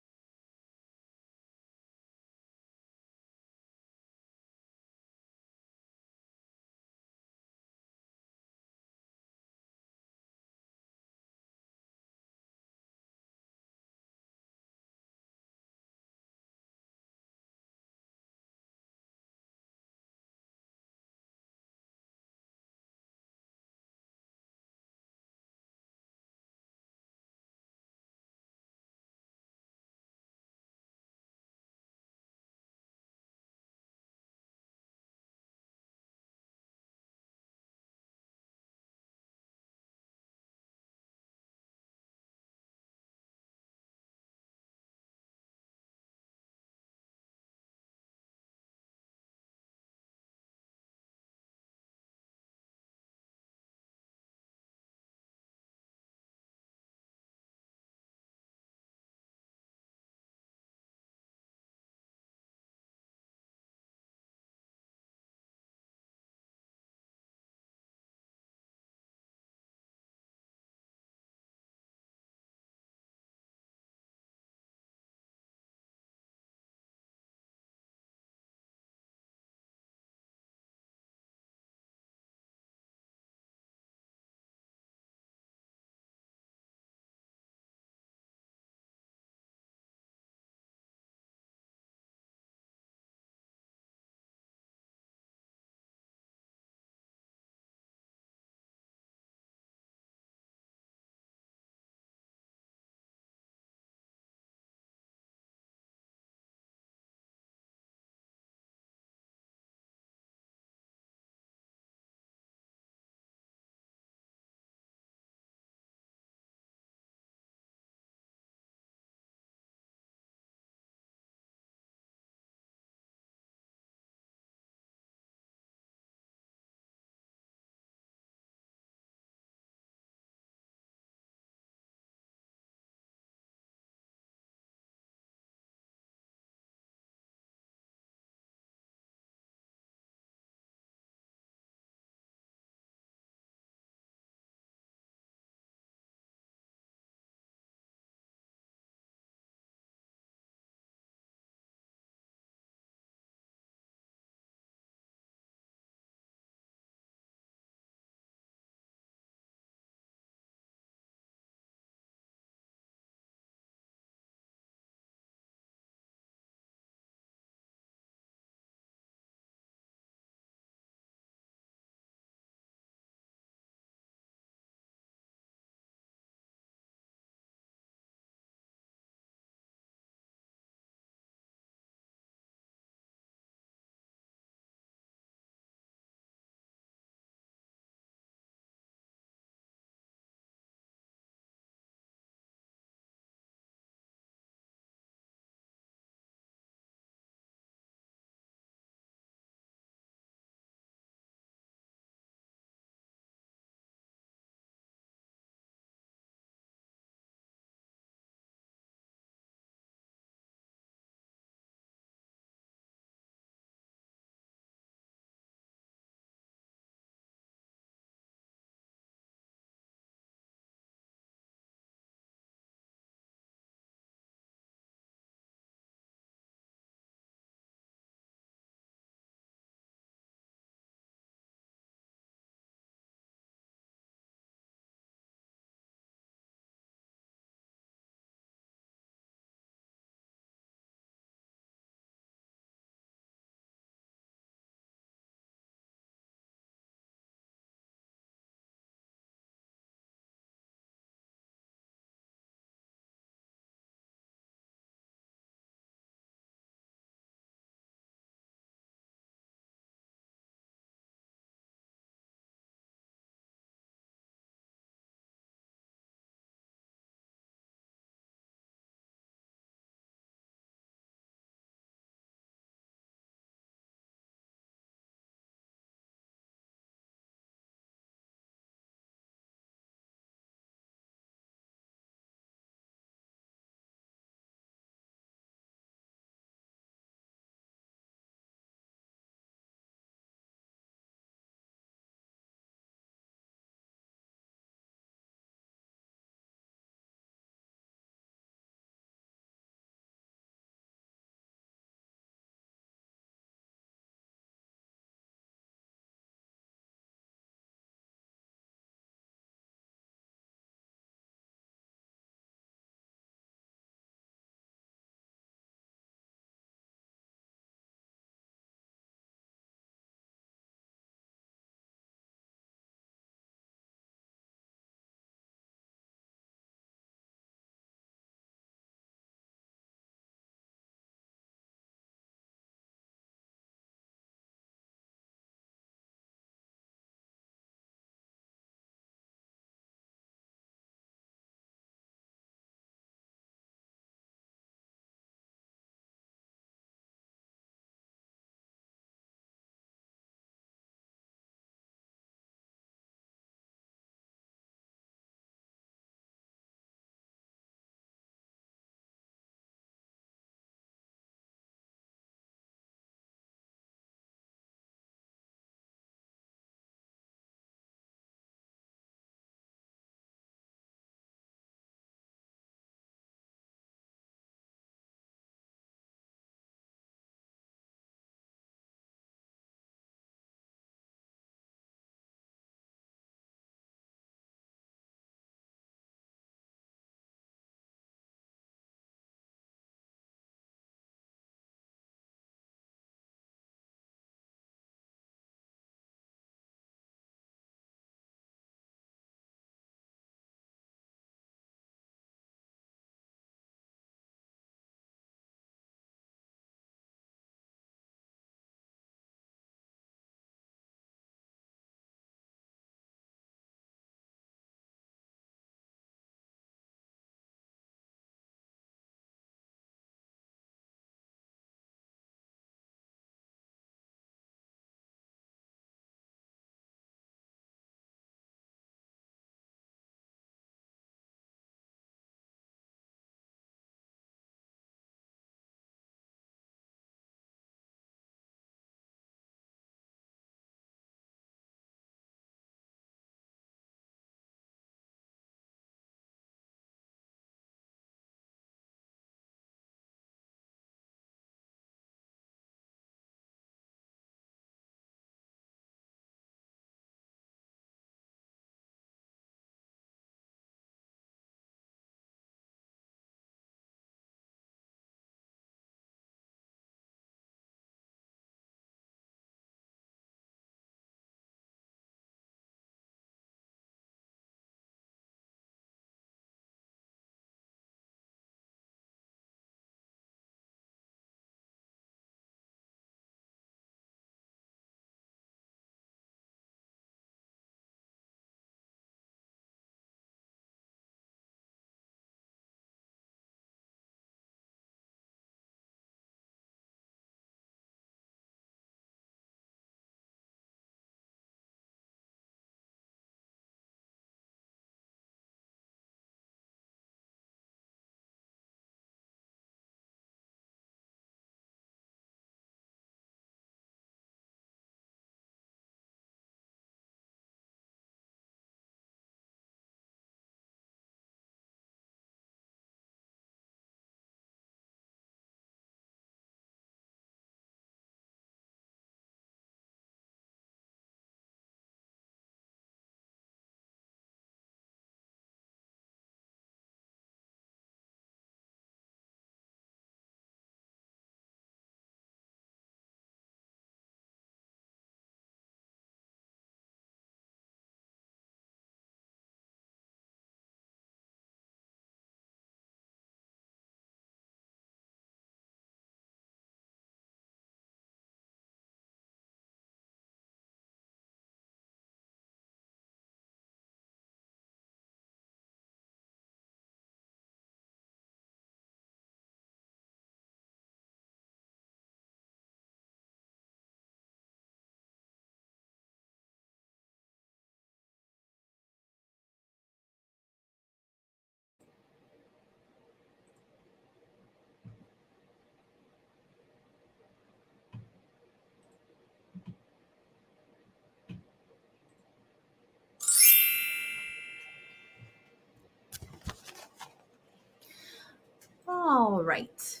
All right.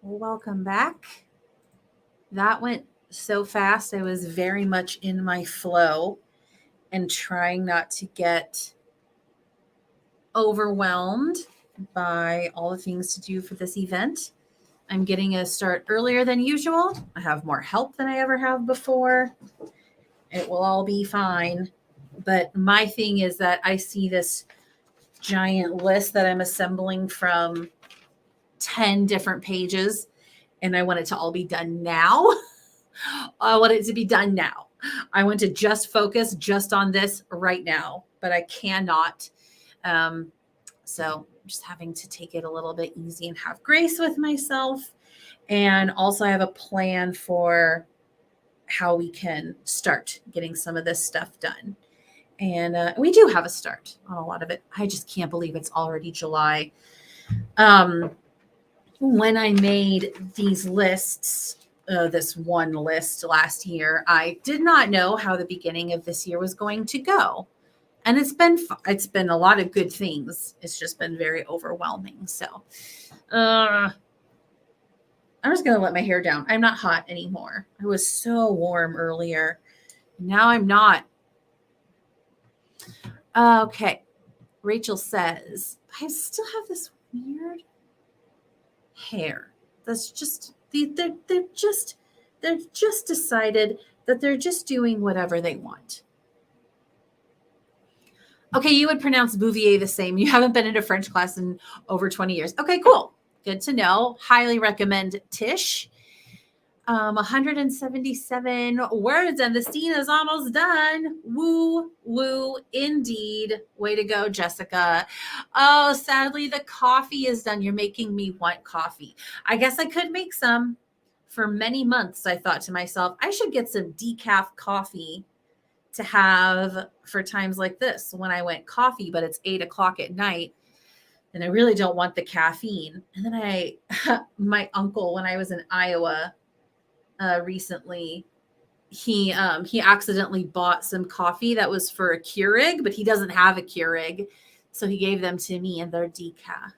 Well, welcome back. That went so fast. I was very much in my flow and trying not to get overwhelmed by all the things to do for this event. I'm getting a start earlier than usual. I have more help than I ever have before. It will all be fine. But my thing is that I see this giant list that I'm assembling from 10 different pages, and I want it to all be done now. I want it to be done now. I want to just focus just on this right now, but I cannot. So I'm just having to take it a little bit easy and have grace with myself. And also I have a plan for how we can start getting some of this stuff done. And we do have a start on a lot of it. I just can't believe it's already July. When I made these lists, this one list last year, I did not know how the beginning of this year was going to go. And it's been a lot of good things. It's just been very overwhelming. So I'm just going to let my hair down. I'm not hot anymore. I was so warm earlier. Now I'm not. Okay. Rachel says, I still have this weird hair. That's just, they're just decided that they're just doing whatever they want. Okay, you would pronounce Bouvier the same. You haven't been in a French class in over 20 years. Okay, cool. Good to know. Highly recommend Tish. 177 words and the scene is almost done. Woo, woo, indeed. Way to go, Jessica. Oh, sadly, the coffee is done. You're making me want coffee. I guess I could make some. For many months, I thought to myself, I should get some decaf coffee to have for times like this when I went coffee, but it's 8:00 at night and I really don't want the caffeine. And then my uncle, when I was in Iowa recently, he accidentally bought some coffee that was for a Keurig, but he doesn't have a Keurig. So he gave them to me and they're decaf.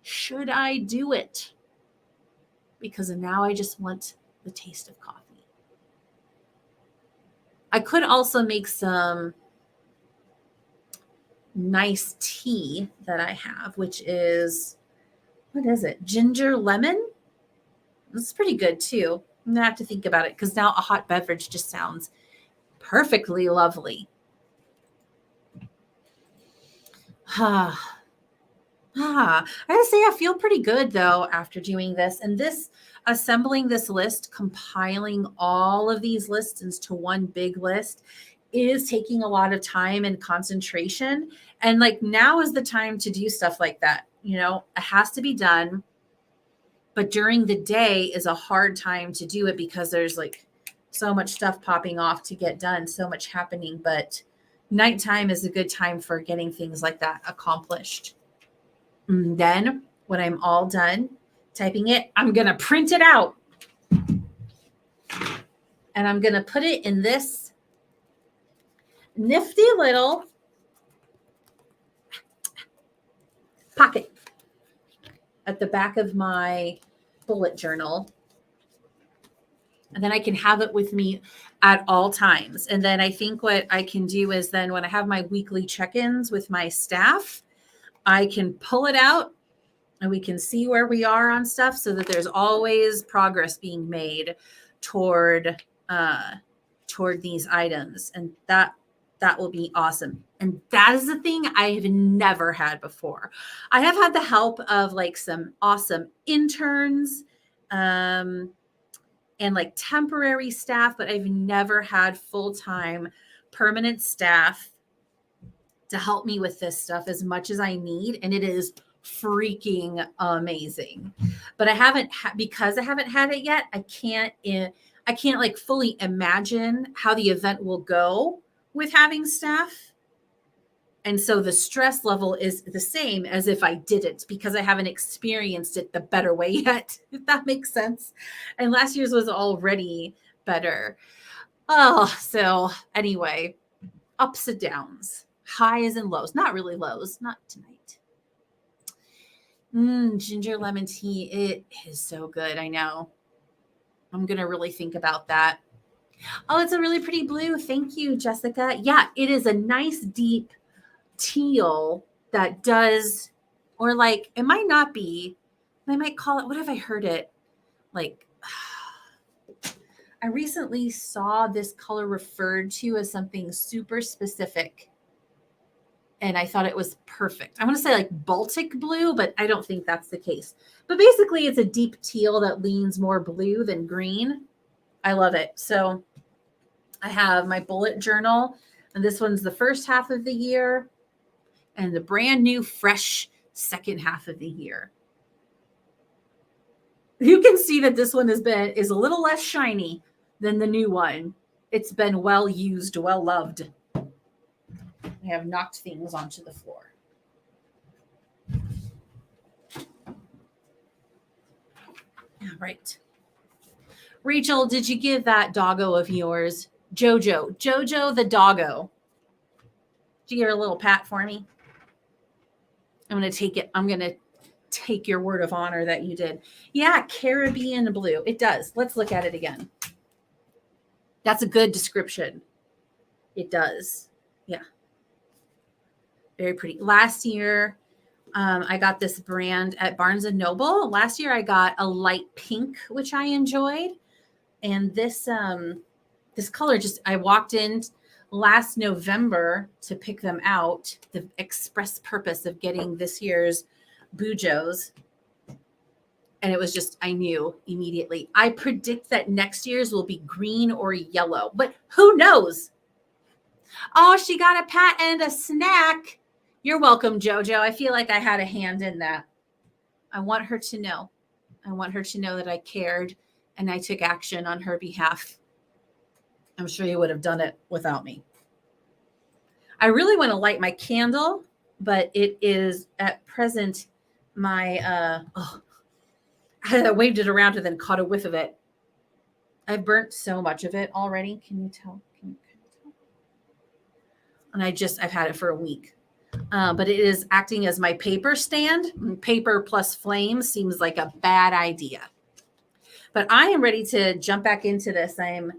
Should I do it? Because now I just want the taste of coffee. I could also make some nice tea that I have, which is, what is it? Ginger lemon? It's pretty good too. I'm gonna have to think about it because now a hot beverage just sounds perfectly lovely. I gotta say, I feel pretty good though after doing this and assembling this list, compiling all of these lists into one big list is taking a lot of time and concentration. And like now is the time to do stuff like that. You know, it has to be done. But during the day is a hard time to do it because there's like so much stuff popping off to get done, so much happening. But nighttime is a good time for getting things like that accomplished. And then when I'm all done typing it, I'm going to print it out. And I'm going to put it in this nifty little pocket at the back of my bullet journal. And then I can have it with me at all times. And then I think what I can do is then when I have my weekly check-ins with my staff, I can pull it out and we can see where we are on stuff so that there's always progress being made toward these items. And that will be awesome. And that is the thing I have never had before. I have had the help of like some awesome interns and like temporary staff, but I've never had full-time permanent staff to help me with this stuff as much as I need. And it is freaking amazing. But I haven't, because I haven't had it yet, I can't like fully imagine how the event will go with having staff. And so the stress level is the same as if I didn't, because I haven't experienced it the better way yet, if that makes sense. And last year's was already better. Oh, so anyway, ups and downs, highs and lows, not really lows, not tonight. Ginger lemon tea. It is so good. I know. I'm going to really think about that. Oh, it's a really pretty blue. Thank you, Jessica. Yeah, it is a nice deep teal that does, or like, it might not be, they might call it, what have I heard it? Like, I recently saw this color referred to as something super specific. And I thought it was perfect. I want to say like Baltic blue, but I don't think that's the case. But basically, it's a deep teal that leans more blue than green. I love it. So I have my bullet journal, and this one's the first half of the year, and the brand new, fresh second half of the year. You can see that this one is a little less shiny than the new one. It's been well used, well loved. I have knocked things onto the floor. All right. Rachel, did you give that doggo of yours, Jojo the doggo? Did you give her a little pat for me? I'm going to take it. I'm going to take your word of honor that you did. Yeah, Caribbean blue. It does. Let's look at it again. That's a good description. It does. Yeah. Very pretty. Last year, I got this brand at Barnes & Noble. Last year, I got a light pink, which I enjoyed. And this color, I walked in last November to pick them out, the express purpose of getting this year's Bujos. And it was just, I knew immediately. I predict that next year's will be green or yellow, but who knows? Oh, she got a pat and a snack. You're welcome, Jojo. I feel like I had a hand in that. I want her to know. I want her to know that I cared and I took action on her behalf. I'm sure you would have done it without me. I really want to light my candle, but it is at present my, I waved it around and then caught a whiff of it. I've burnt so much of it already. Can you tell? And I've had it for a week. But it is acting as my paper stand. Paper plus flame seems like a bad idea. But I am ready to jump back into this. I'm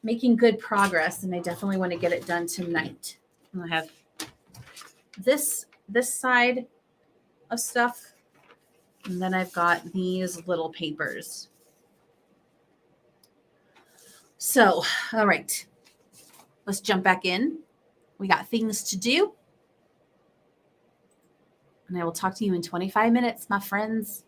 making good progress, and I definitely want to get it done tonight. And I have this side of stuff, and then I've got these little papers. So, all right, let's jump back in. We got things to do. And I will talk to you in 25 minutes, my friends.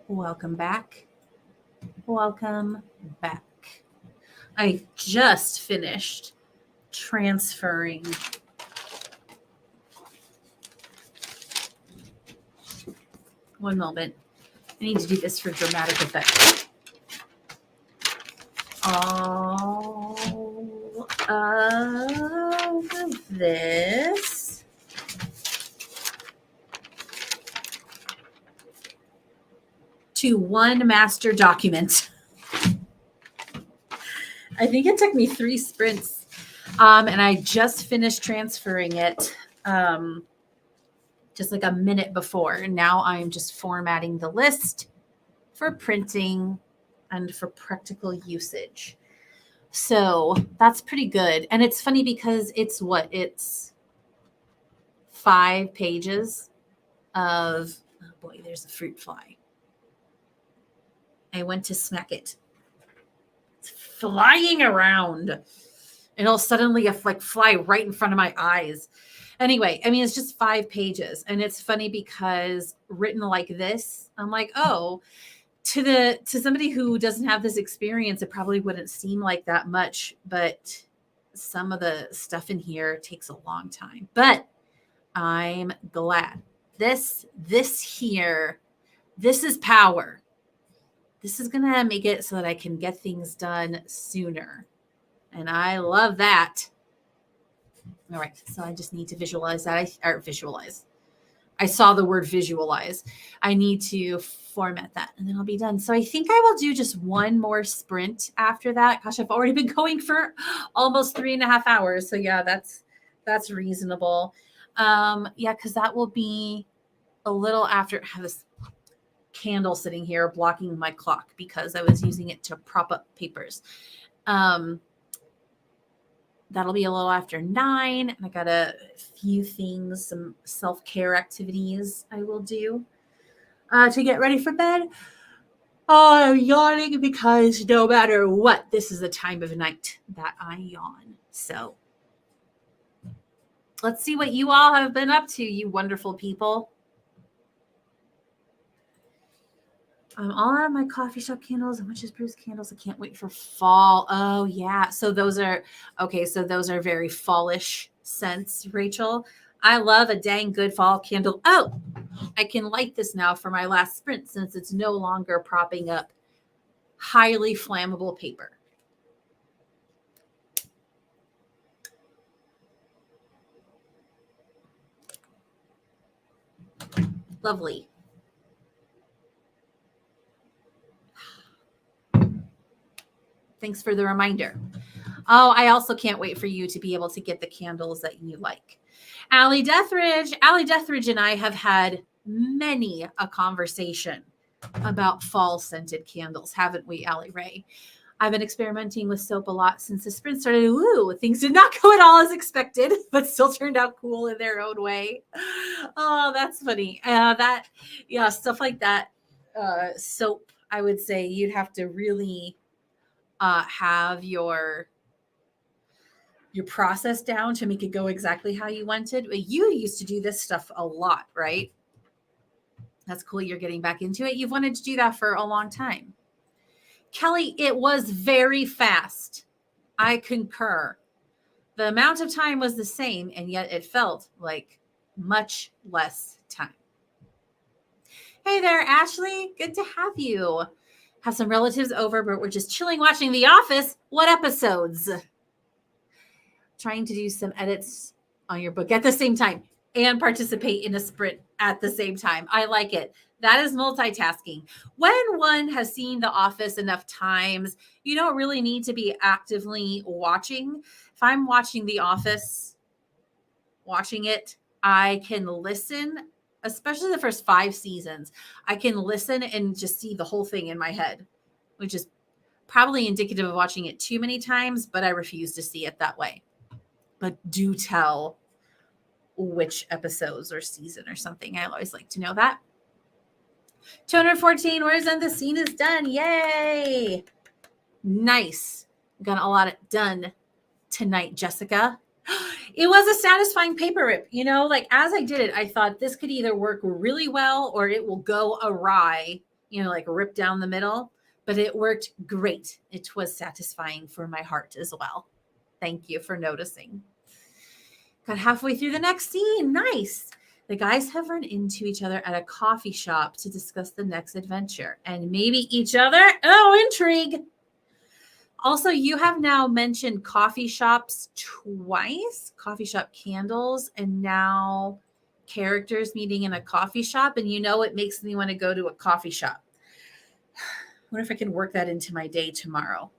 Welcome back. Welcome back. I just finished transferring one moment. I need to do this for dramatic effect. All of this to one master document. I think it took me 3 sprints, and I just finished transferring it just like a minute before. And now I'm just formatting the list for printing and for practical usage. So that's pretty good. And it's funny because it's 5 pages of, oh boy, there's a fruit fly. I went to smack it. It's flying around. And it'll suddenly like fly right in front of my eyes. Anyway, I mean, it's just 5 pages. And it's funny because written like this, I'm like, oh, to somebody who doesn't have this experience, it probably wouldn't seem like that much. But some of the stuff in here takes a long time. But I'm glad. This here, this is power. This is going to make it so that I can get things done sooner. And I love that. All right. So I just need to visualize that. I saw the word visualize. I need to format that and then I'll be done. So I think I will do just one more sprint after that. Gosh, I've already been going for almost 3.5 hours. So yeah, that's reasonable. Yeah, because that will be a little after. I have this candle sitting here blocking my clock because I was using it to prop up papers. That'll be a little after 9. And I got a few things, some self-care activities I will do to get ready for bed. Oh, I'm yawning because no matter what, this is the time of night that I yawn. So let's see what you all have been up to, you wonderful people. I'm all out of my coffee shop candles and witch's brews candles. I can't wait for fall. Oh, yeah. So those are, okay, so those are very fallish scents, Rachel. I love a dang good fall candle. Oh, I can light this now for my last sprint since it's no longer propping up highly flammable paper. Lovely. Thanks for the reminder. Oh, I also can't wait for you to be able to get the candles that you like. Allie Deathridge and I have had many a conversation about fall scented candles, haven't we, Allie Ray? I've been experimenting with soap a lot since the sprint started. Woo, things did not go at all as expected, but still turned out cool in their own way. Oh, that's funny. Stuff like that. Soap, I would say you'd have to really have your process down to make it go exactly how you wanted. You used to do this stuff a lot, right? That's cool. You're getting back into it. You've wanted to do that for a long time. Kelly, it was very fast. I concur. The amount of time was the same, and yet it felt like much less time. Hey there, Ashley. Good to have you. Have some relatives over, but we're just chilling watching The Office. What episodes? Trying to do some edits on your book at the same time and participate in a sprint at the same time. I like it. That is multitasking. When one has seen The Office enough times, you don't really need to be actively watching. If I'm watching The Office, watching it, I can listen, especially the first 5 seasons. I can listen and just see the whole thing in my head, which is probably indicative of watching it too many times, but I refuse to see it that way. But do tell which episodes or season or something. I always like to know that. 214, where's then the scene is done. Yay. Nice. Got a lot done tonight, Jessica. It was a satisfying paper rip. Like as I did it, I thought this could either work really well or it will go awry like ripped down the middle, but it worked great. It was satisfying for my heart as well. Thank you for noticing. Got halfway through the next scene. Nice. The guys have run into each other at a coffee shop to discuss the next adventure and maybe each other. Oh, intrigue. Also, you have now mentioned coffee shops twice, coffee shop candles, and now characters meeting in a coffee shop. And it makes me want to go to a coffee shop. What if I can work that into my day tomorrow?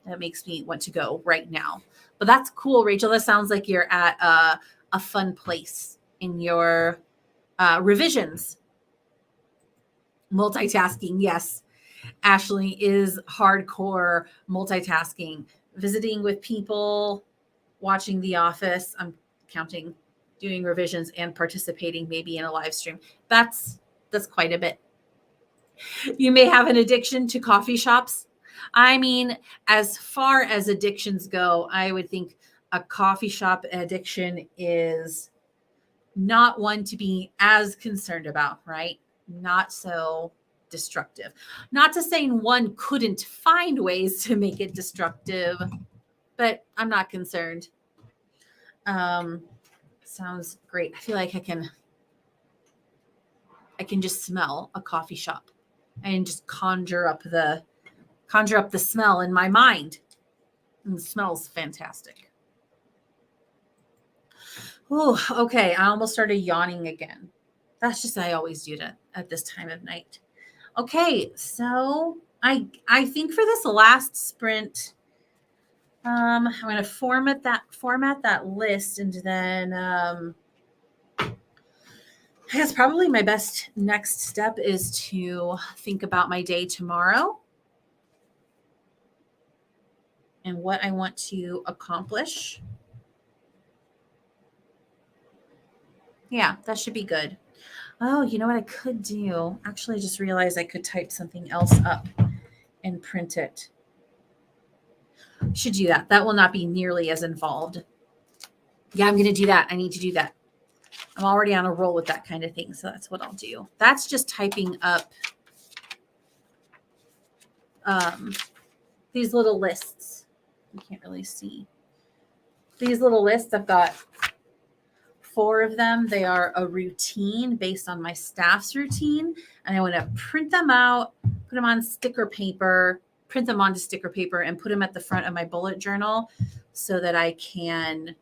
That makes me want to go right now. But that's cool, Rachel. That sounds like you're at a fun place in your revisions. Multitasking, yes. Ashley is hardcore multitasking, visiting with people, watching The Office. I'm counting, doing revisions and participating maybe in a live stream. That's quite a bit. You may have an addiction to coffee shops. I mean, as far as addictions go, I would think a coffee shop addiction is not one to be as concerned about, right? Not so destructive. Not to say one couldn't find ways to make it destructive, but I'm not concerned. Sounds great. I feel like I can just smell a coffee shop and just conjure up the smell in my mind. And it smells fantastic. Oh, okay. I almost started yawning again. That's just, I always do that at this time of night. Okay, so I think for this last sprint, I'm going to format that list, and then I guess probably my best next step is to think about my day tomorrow and what I want to accomplish. Yeah, that should be good. Oh, you know what I could do? Actually, I just realized I could type something else up and print it. Should do that. That will not be nearly as involved. Yeah, I'm going to do that. I need to do that. I'm already on a roll with that kind of thing, so that's what I'll do. That's just typing up these little lists. You can't really see. These little lists, I've got 4 of them. They are a routine based on my staff's routine, and I want to print them out, put them on sticker paper, print them onto sticker paper, and put them at the front of my bullet journal so that I can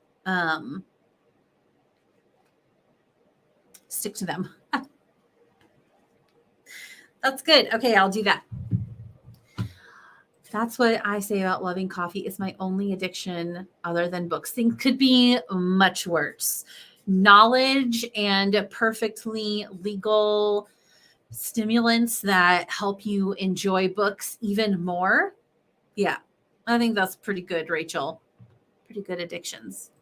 stick to them. That's good. Okay, I'll do that. That's what I say about loving coffee. It's my only addiction other than books. Things could be much worse. Knowledge and perfectly legal stimulants that help you enjoy books even more. Yeah, I think that's pretty good, Rachel. Pretty good addictions.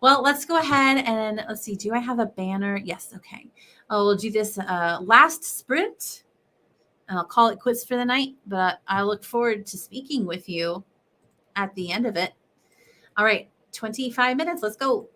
Well, let's go ahead and let's see. Do I have a banner? Yes. Okay. Oh, we'll do this last sprint. And I'll call it quits for the night, but I look forward to speaking with you at the end of it. All right, 25 minutes. Let's go.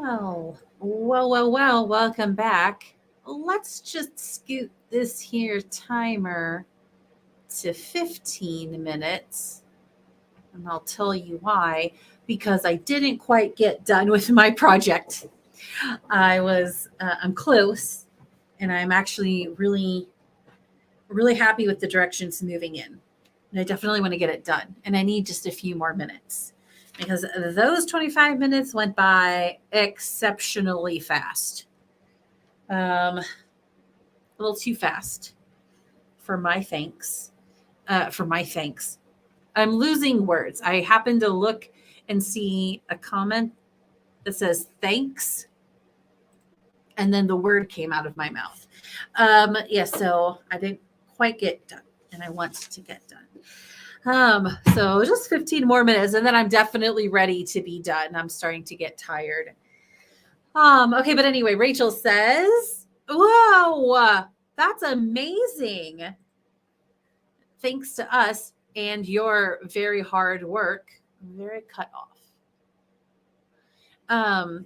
Well, welcome back. Let's just scoot this here timer to 15 minutes, and I'll tell you why. Because I didn't quite get done with my project. I'm close, and I'm actually really happy with the direction it's moving in. And I definitely want to get it done, and I need just a few more minutes because those 25 minutes went by exceptionally fast. A little too fast for my thanks. For my thanks. I'm losing words. I happened to look and see a comment that says thanks, and then the word came out of my mouth. So I didn't quite get done, and I want to get done. So just 15 more minutes, and then I'm definitely ready to be done. I'm starting to get tired. Okay, but anyway, Rachel says, whoa, that's amazing. Thanks to us and your very hard work. I'm very cut off.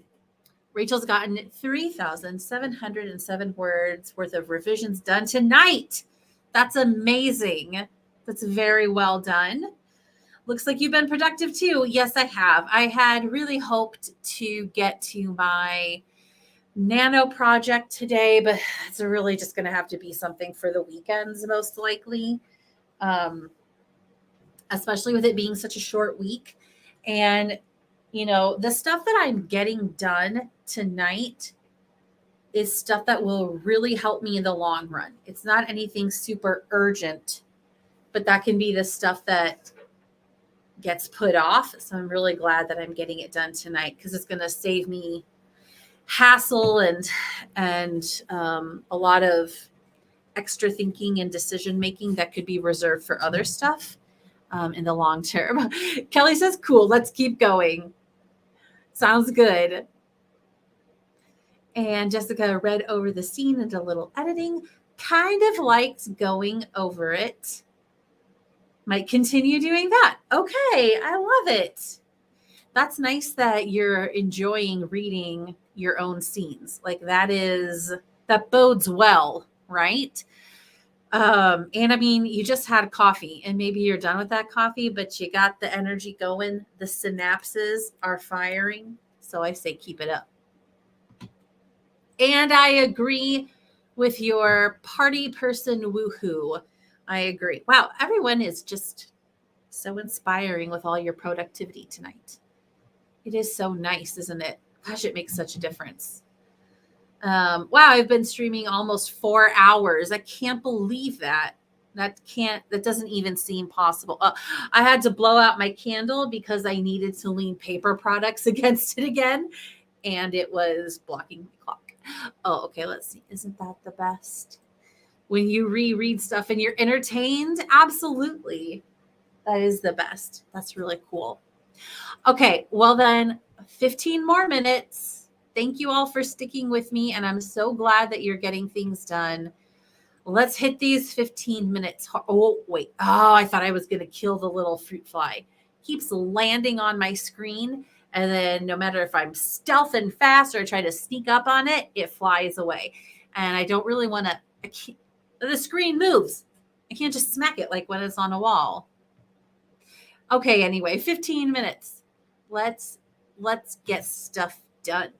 Rachel's gotten 3,707 words worth of revisions done tonight. That's amazing. That's very well done. Looks like you've been productive too. Yes, I have. I had really hoped to get to my nano project today, but it's really just going to have to be something for the weekends, most likely, especially with it being such a short week. And, the stuff that I'm getting done tonight is stuff that will really help me in the long run. It's not anything super urgent, but that can be the stuff that gets put off. So I'm really glad that I'm getting it done tonight because it's going to save me hassle and a lot of extra thinking and decision making that could be reserved for other stuff in the long term. Kelly says, cool, let's keep going. Sounds good. And Jessica read over the scene and a little editing. Kind of liked going over it. Might continue doing that. Okay, I love it. That's nice that you're enjoying reading your own scenes. Like that bodes well, right? And I mean, you just had coffee and maybe you're done with that coffee, but you got the energy going. The synapses are firing. So I say keep it up. And I agree with your party person woohoo. I agree. Wow, everyone is just so inspiring with all your productivity tonight. It is so nice, isn't it? Gosh, it makes such a difference. Wow, I've been streaming almost 4 hours. I can't believe that. That doesn't even seem possible. I had to blow out my candle because I needed to lean paper products against it again, and it was blocking my clock. Oh, okay, let's see. Isn't that the best? When you reread stuff and you're entertained, absolutely. That is the best. That's really cool. Okay, well then 15 more minutes. Thank you all for sticking with me, and I'm so glad that you're getting things done. Let's hit these 15 minutes. Oh, wait. Oh, I thought I was going to kill the little fruit fly. Keeps landing on my screen, and then no matter if I'm stealthing fast or try to sneak up on it, it flies away. And I don't really want to. The screen moves. I can't just smack it like when it's on a wall. Okay, anyway, 15 minutes. Let's get stuff done.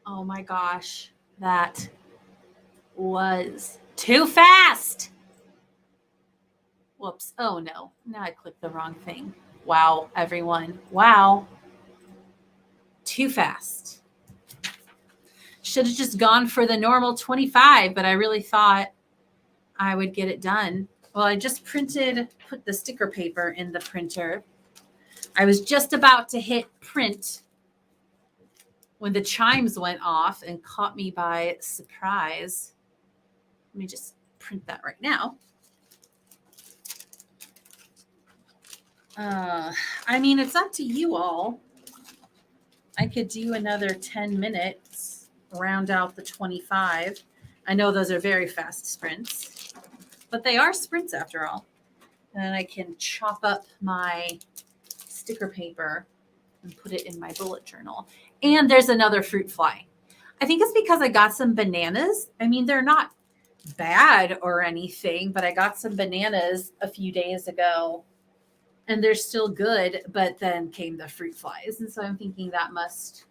Oh my gosh. That was too fast. Whoops. Oh no. Now I clicked the wrong thing. Wow, everyone. Wow. Too fast. Should have just gone for the normal 25, but I really thought I would get it done. Well, I just put the sticker paper in the printer. I was just about to hit print when the chimes went off and caught me by surprise. Let me just print that right now. I mean, it's up to you all. I could do another 10 minutes, round out the 25. I know those are very fast sprints, but they are sprints after all. And I can chop up my sticker paper and put it in my bullet journal. And there's another fruit fly. I think it's because I got some bananas. I mean, they're not bad or anything, but I got some bananas a few days ago and they're still good, but then came the fruit flies. And so I'm thinking that must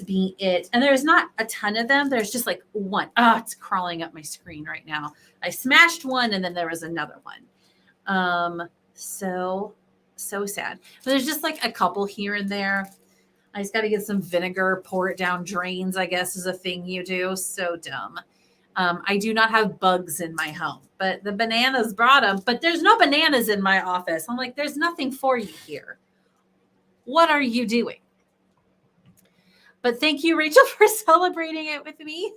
be it. And there's not a ton of them. There's just like one. Oh, it's crawling up my screen right now. I smashed one and then there was another one. So sad. But there's just like a couple here and there. I just got to get some vinegar, pour it down drains, I guess is a thing you do. So dumb. I do not have bugs in my home, but the bananas brought them. But there's no bananas in my office. I'm like, there's nothing for you here. What are you doing? But thank you, Rachel, for celebrating it with me.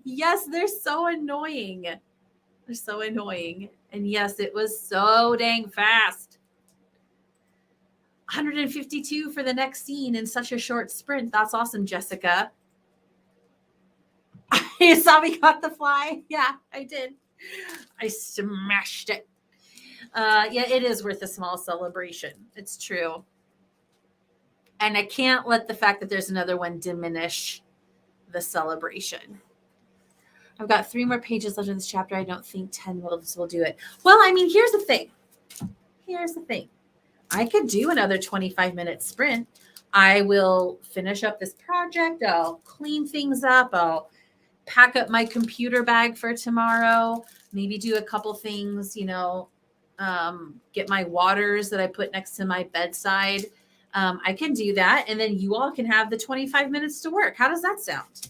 Yes, they're so annoying. They're so annoying. And yes, it was so dang fast. 152 for the next scene in such a short sprint. That's awesome, Jessica. You saw me got the fly? Yeah, I did. I smashed it. Yeah, it is worth a small celebration. It's true. And I can't let the fact that there's another one diminish the celebration. I've got 3 more pages left in this chapter. I don't think 10 minutes will do it. Well, I mean, here's the thing. I could do another 25-minute sprint. I will finish up this project. I'll clean things up. I'll pack up my computer bag for tomorrow. Maybe do a couple things, get my waters that I put next to my bedside. I can do that. And then you all can have the 25 minutes to work. How does that sound?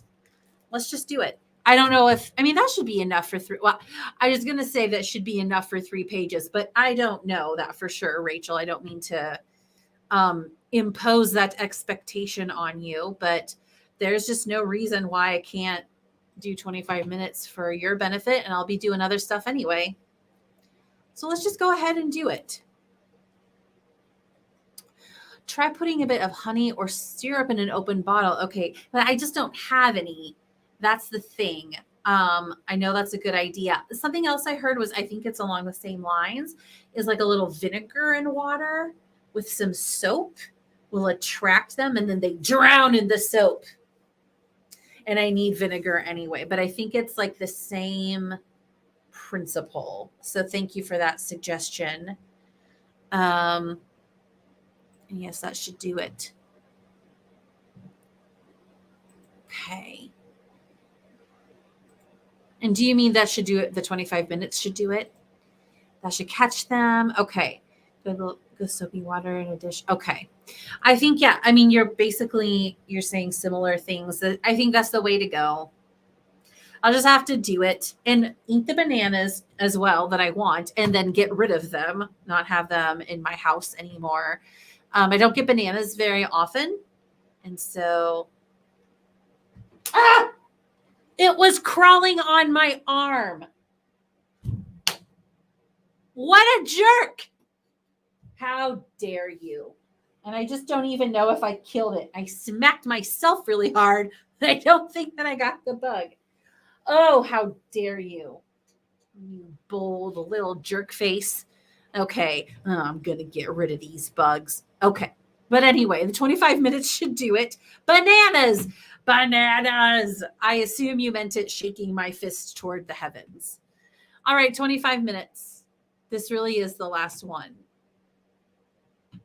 Let's just do it. I don't know that should be enough for 3. Well, I was going to say that should be enough for 3 pages, but I don't know that for sure, Rachel. I don't mean to impose that expectation on you, but there's just no reason why I can't do 25 minutes for your benefit, and I'll be doing other stuff anyway. So let's just go ahead and do it. Try putting a bit of honey or syrup in an open bottle. Okay, but I just don't have any. That's the thing. I know that's a good idea. Something else I heard was, I think it's along the same lines, is like a little vinegar in water with some soap will attract them and then they drown in the soap. And I need vinegar anyway, but I think it's like the same principle. So thank you for that suggestion. Yes, that should do it. Okay. And do you mean that should do it? The 25 minutes should do it? That should catch them. Okay. Good soapy water in a dish. Okay. I think, yeah. I mean, you're saying similar things. I think that's the way to go. I'll just have to do it and eat the bananas as well that I want and then get rid of them, not have them in my house anymore. I don't get bananas very often. And so, it was crawling on my arm. What a jerk. How dare you? And I just don't even know if I killed it. I smacked myself really hard, but I don't think that I got the bug. Oh, how dare you? You bold little jerk face. Okay, I'm going to get rid of these bugs. Okay. But anyway, the 25 minutes should do it. Bananas. I assume you meant it shaking my fist toward the heavens. All right, 25 minutes. This really is the last one.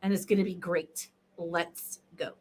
And it's going to be great. Let's go.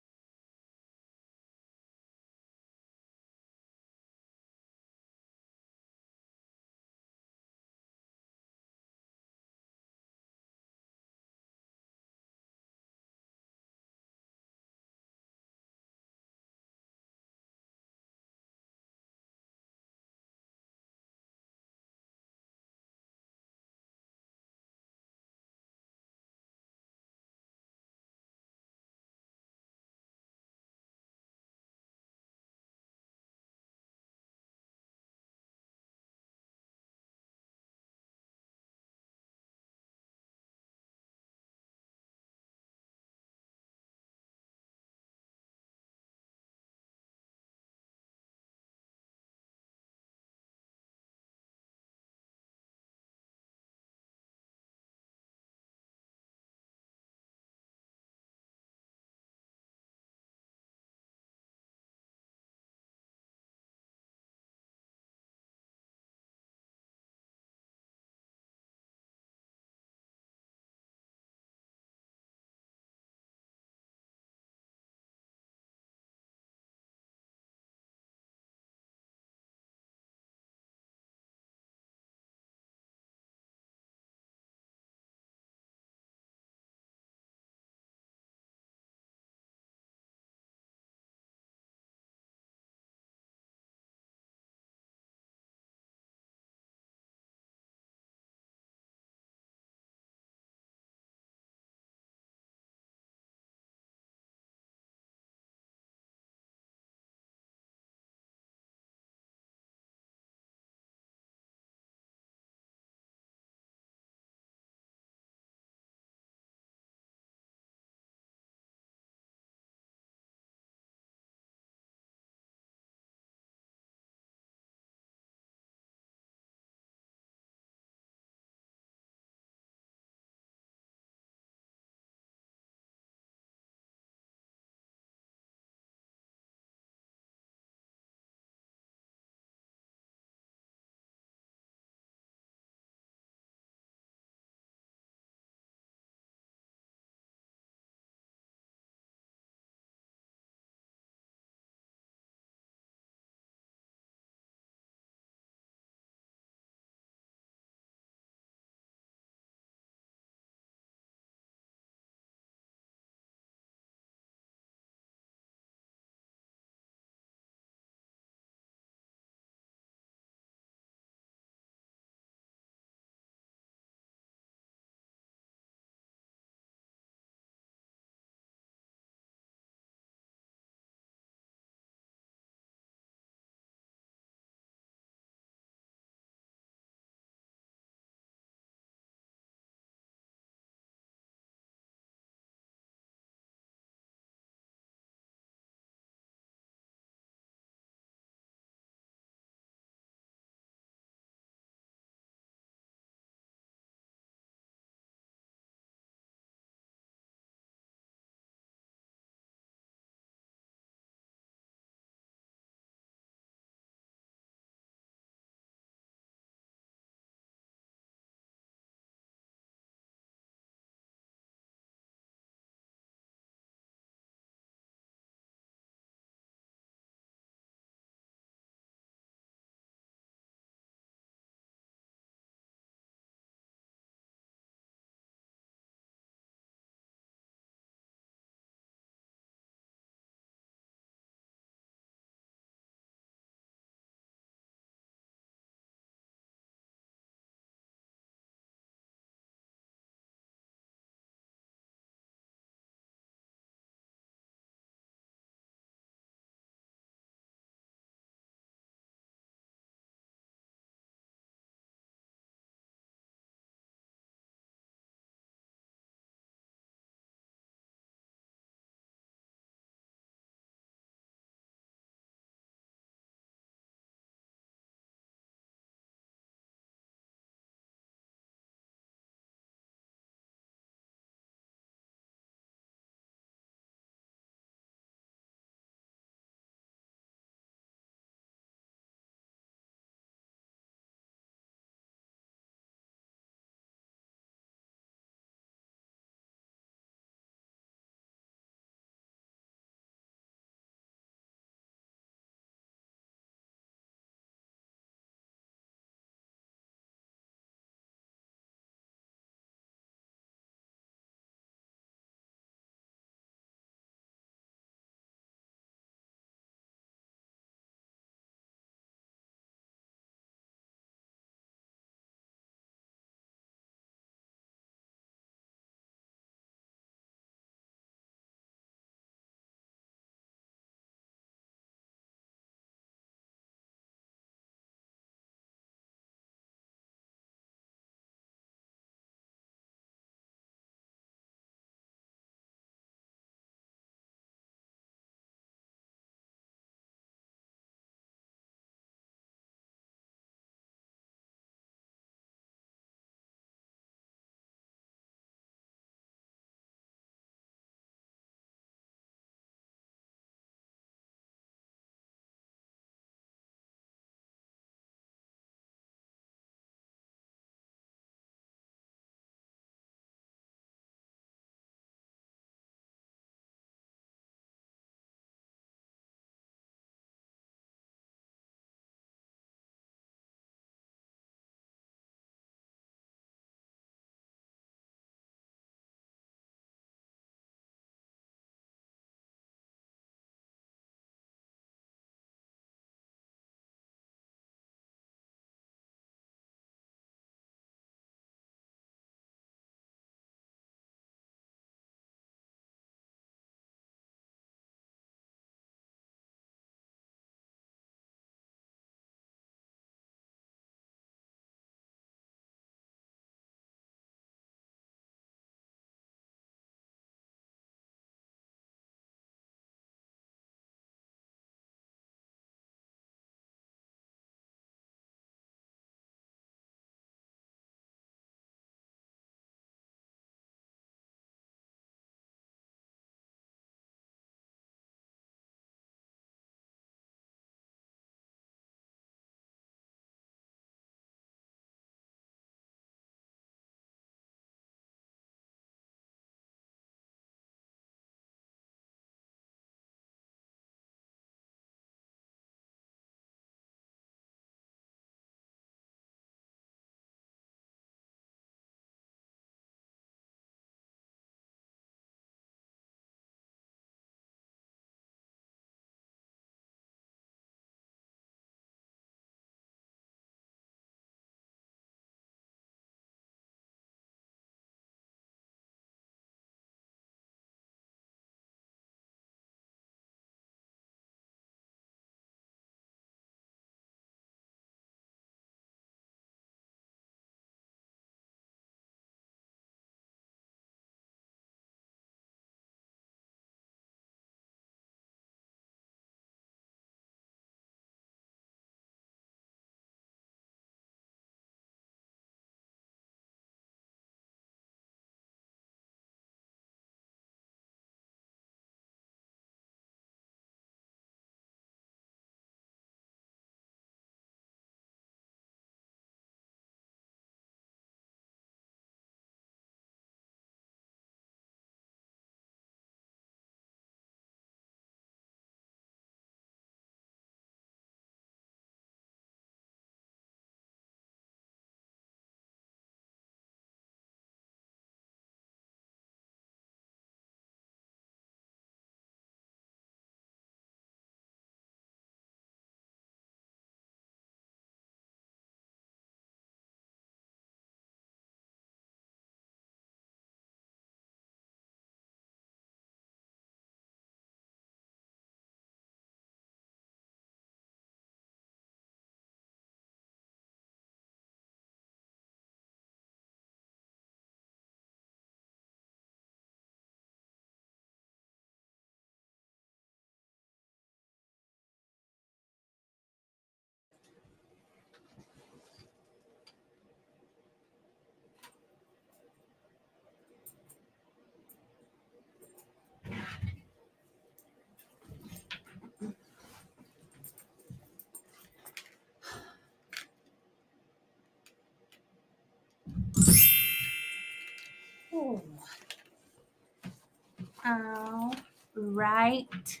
All right.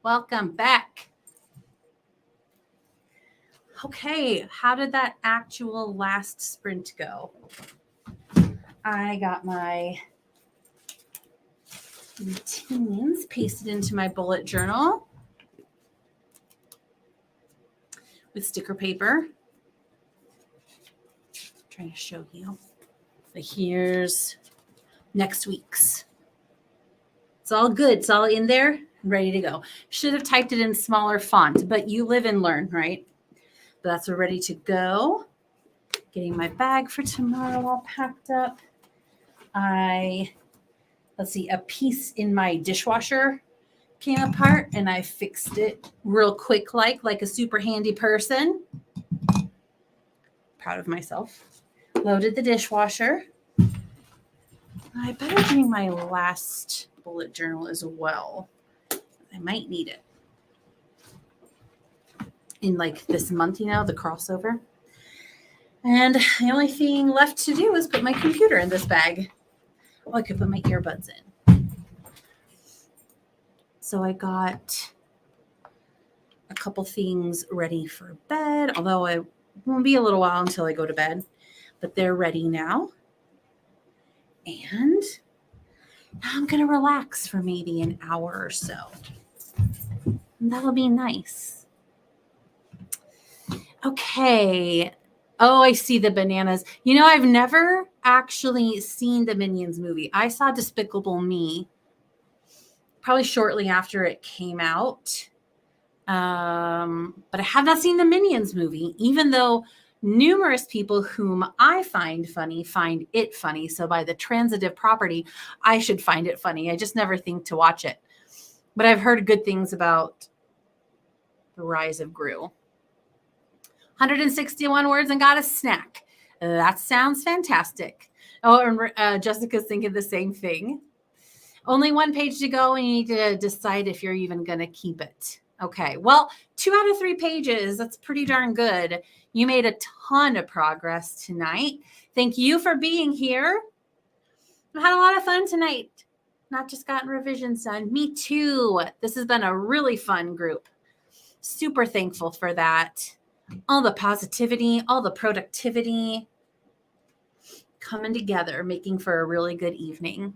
Welcome back. Okay, how did that actual last sprint go? I got my routines pasted into my bullet journal with sticker paper. I'm trying to show you. But here's next week's. It's all good. It's all in there, ready to go. Should have typed it in smaller font, but you live and learn, right? But that's ready to go. Getting my bag for tomorrow all packed up. Let's see, a piece in my dishwasher came apart and I fixed it real quick, like a super handy person. Proud of myself. Loaded the dishwasher. I better bring my last bullet journal as well. I might need it in like this month, the crossover. And the only thing left to do is put my computer in this bag. Oh, I could put my earbuds in. So I got a couple things ready for bed, although it won't be a little while until I go to bed, but they're ready now. And now I'm going to relax for maybe an hour or so. And that'll be nice. Okay. Oh, I see the bananas. I've never actually seen the Minions movie. I saw Despicable Me probably shortly after it came out. But I have not seen the Minions movie, even though numerous people whom I find funny find it funny. So by the transitive property, I should find it funny. I just never think to watch it. But I've heard good things about The Rise of Gru. 161 words and got a snack. That sounds fantastic. Oh, and Jessica's thinking the same thing. Only one page to go, and you need to decide if you're even going to keep it. Okay, well, 2 out of 3 pages. That's pretty darn good. You made a ton of progress tonight. Thank you for being here. I've had a lot of fun tonight. Not just gotten revisions done. Me too. This has been a really fun group. Super thankful for that. All the positivity, all the productivity coming together, making for a really good evening.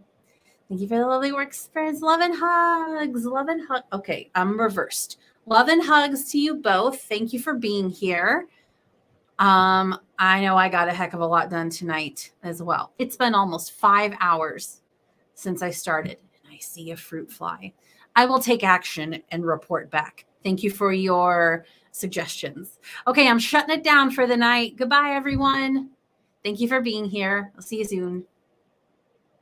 Thank you for the lovely work experience. Love and hugs. Love and hugs. Okay, I'm reversed. Love and hugs to you both. Thank you for being here. I know I got a heck of a lot done tonight as well. It's been almost 5 hours since I started, and I see a fruit fly. I will take action and report back. Thank you for your suggestions. Okay, I'm shutting it down for the night. Goodbye, everyone. Thank you for being here. I'll see you soon.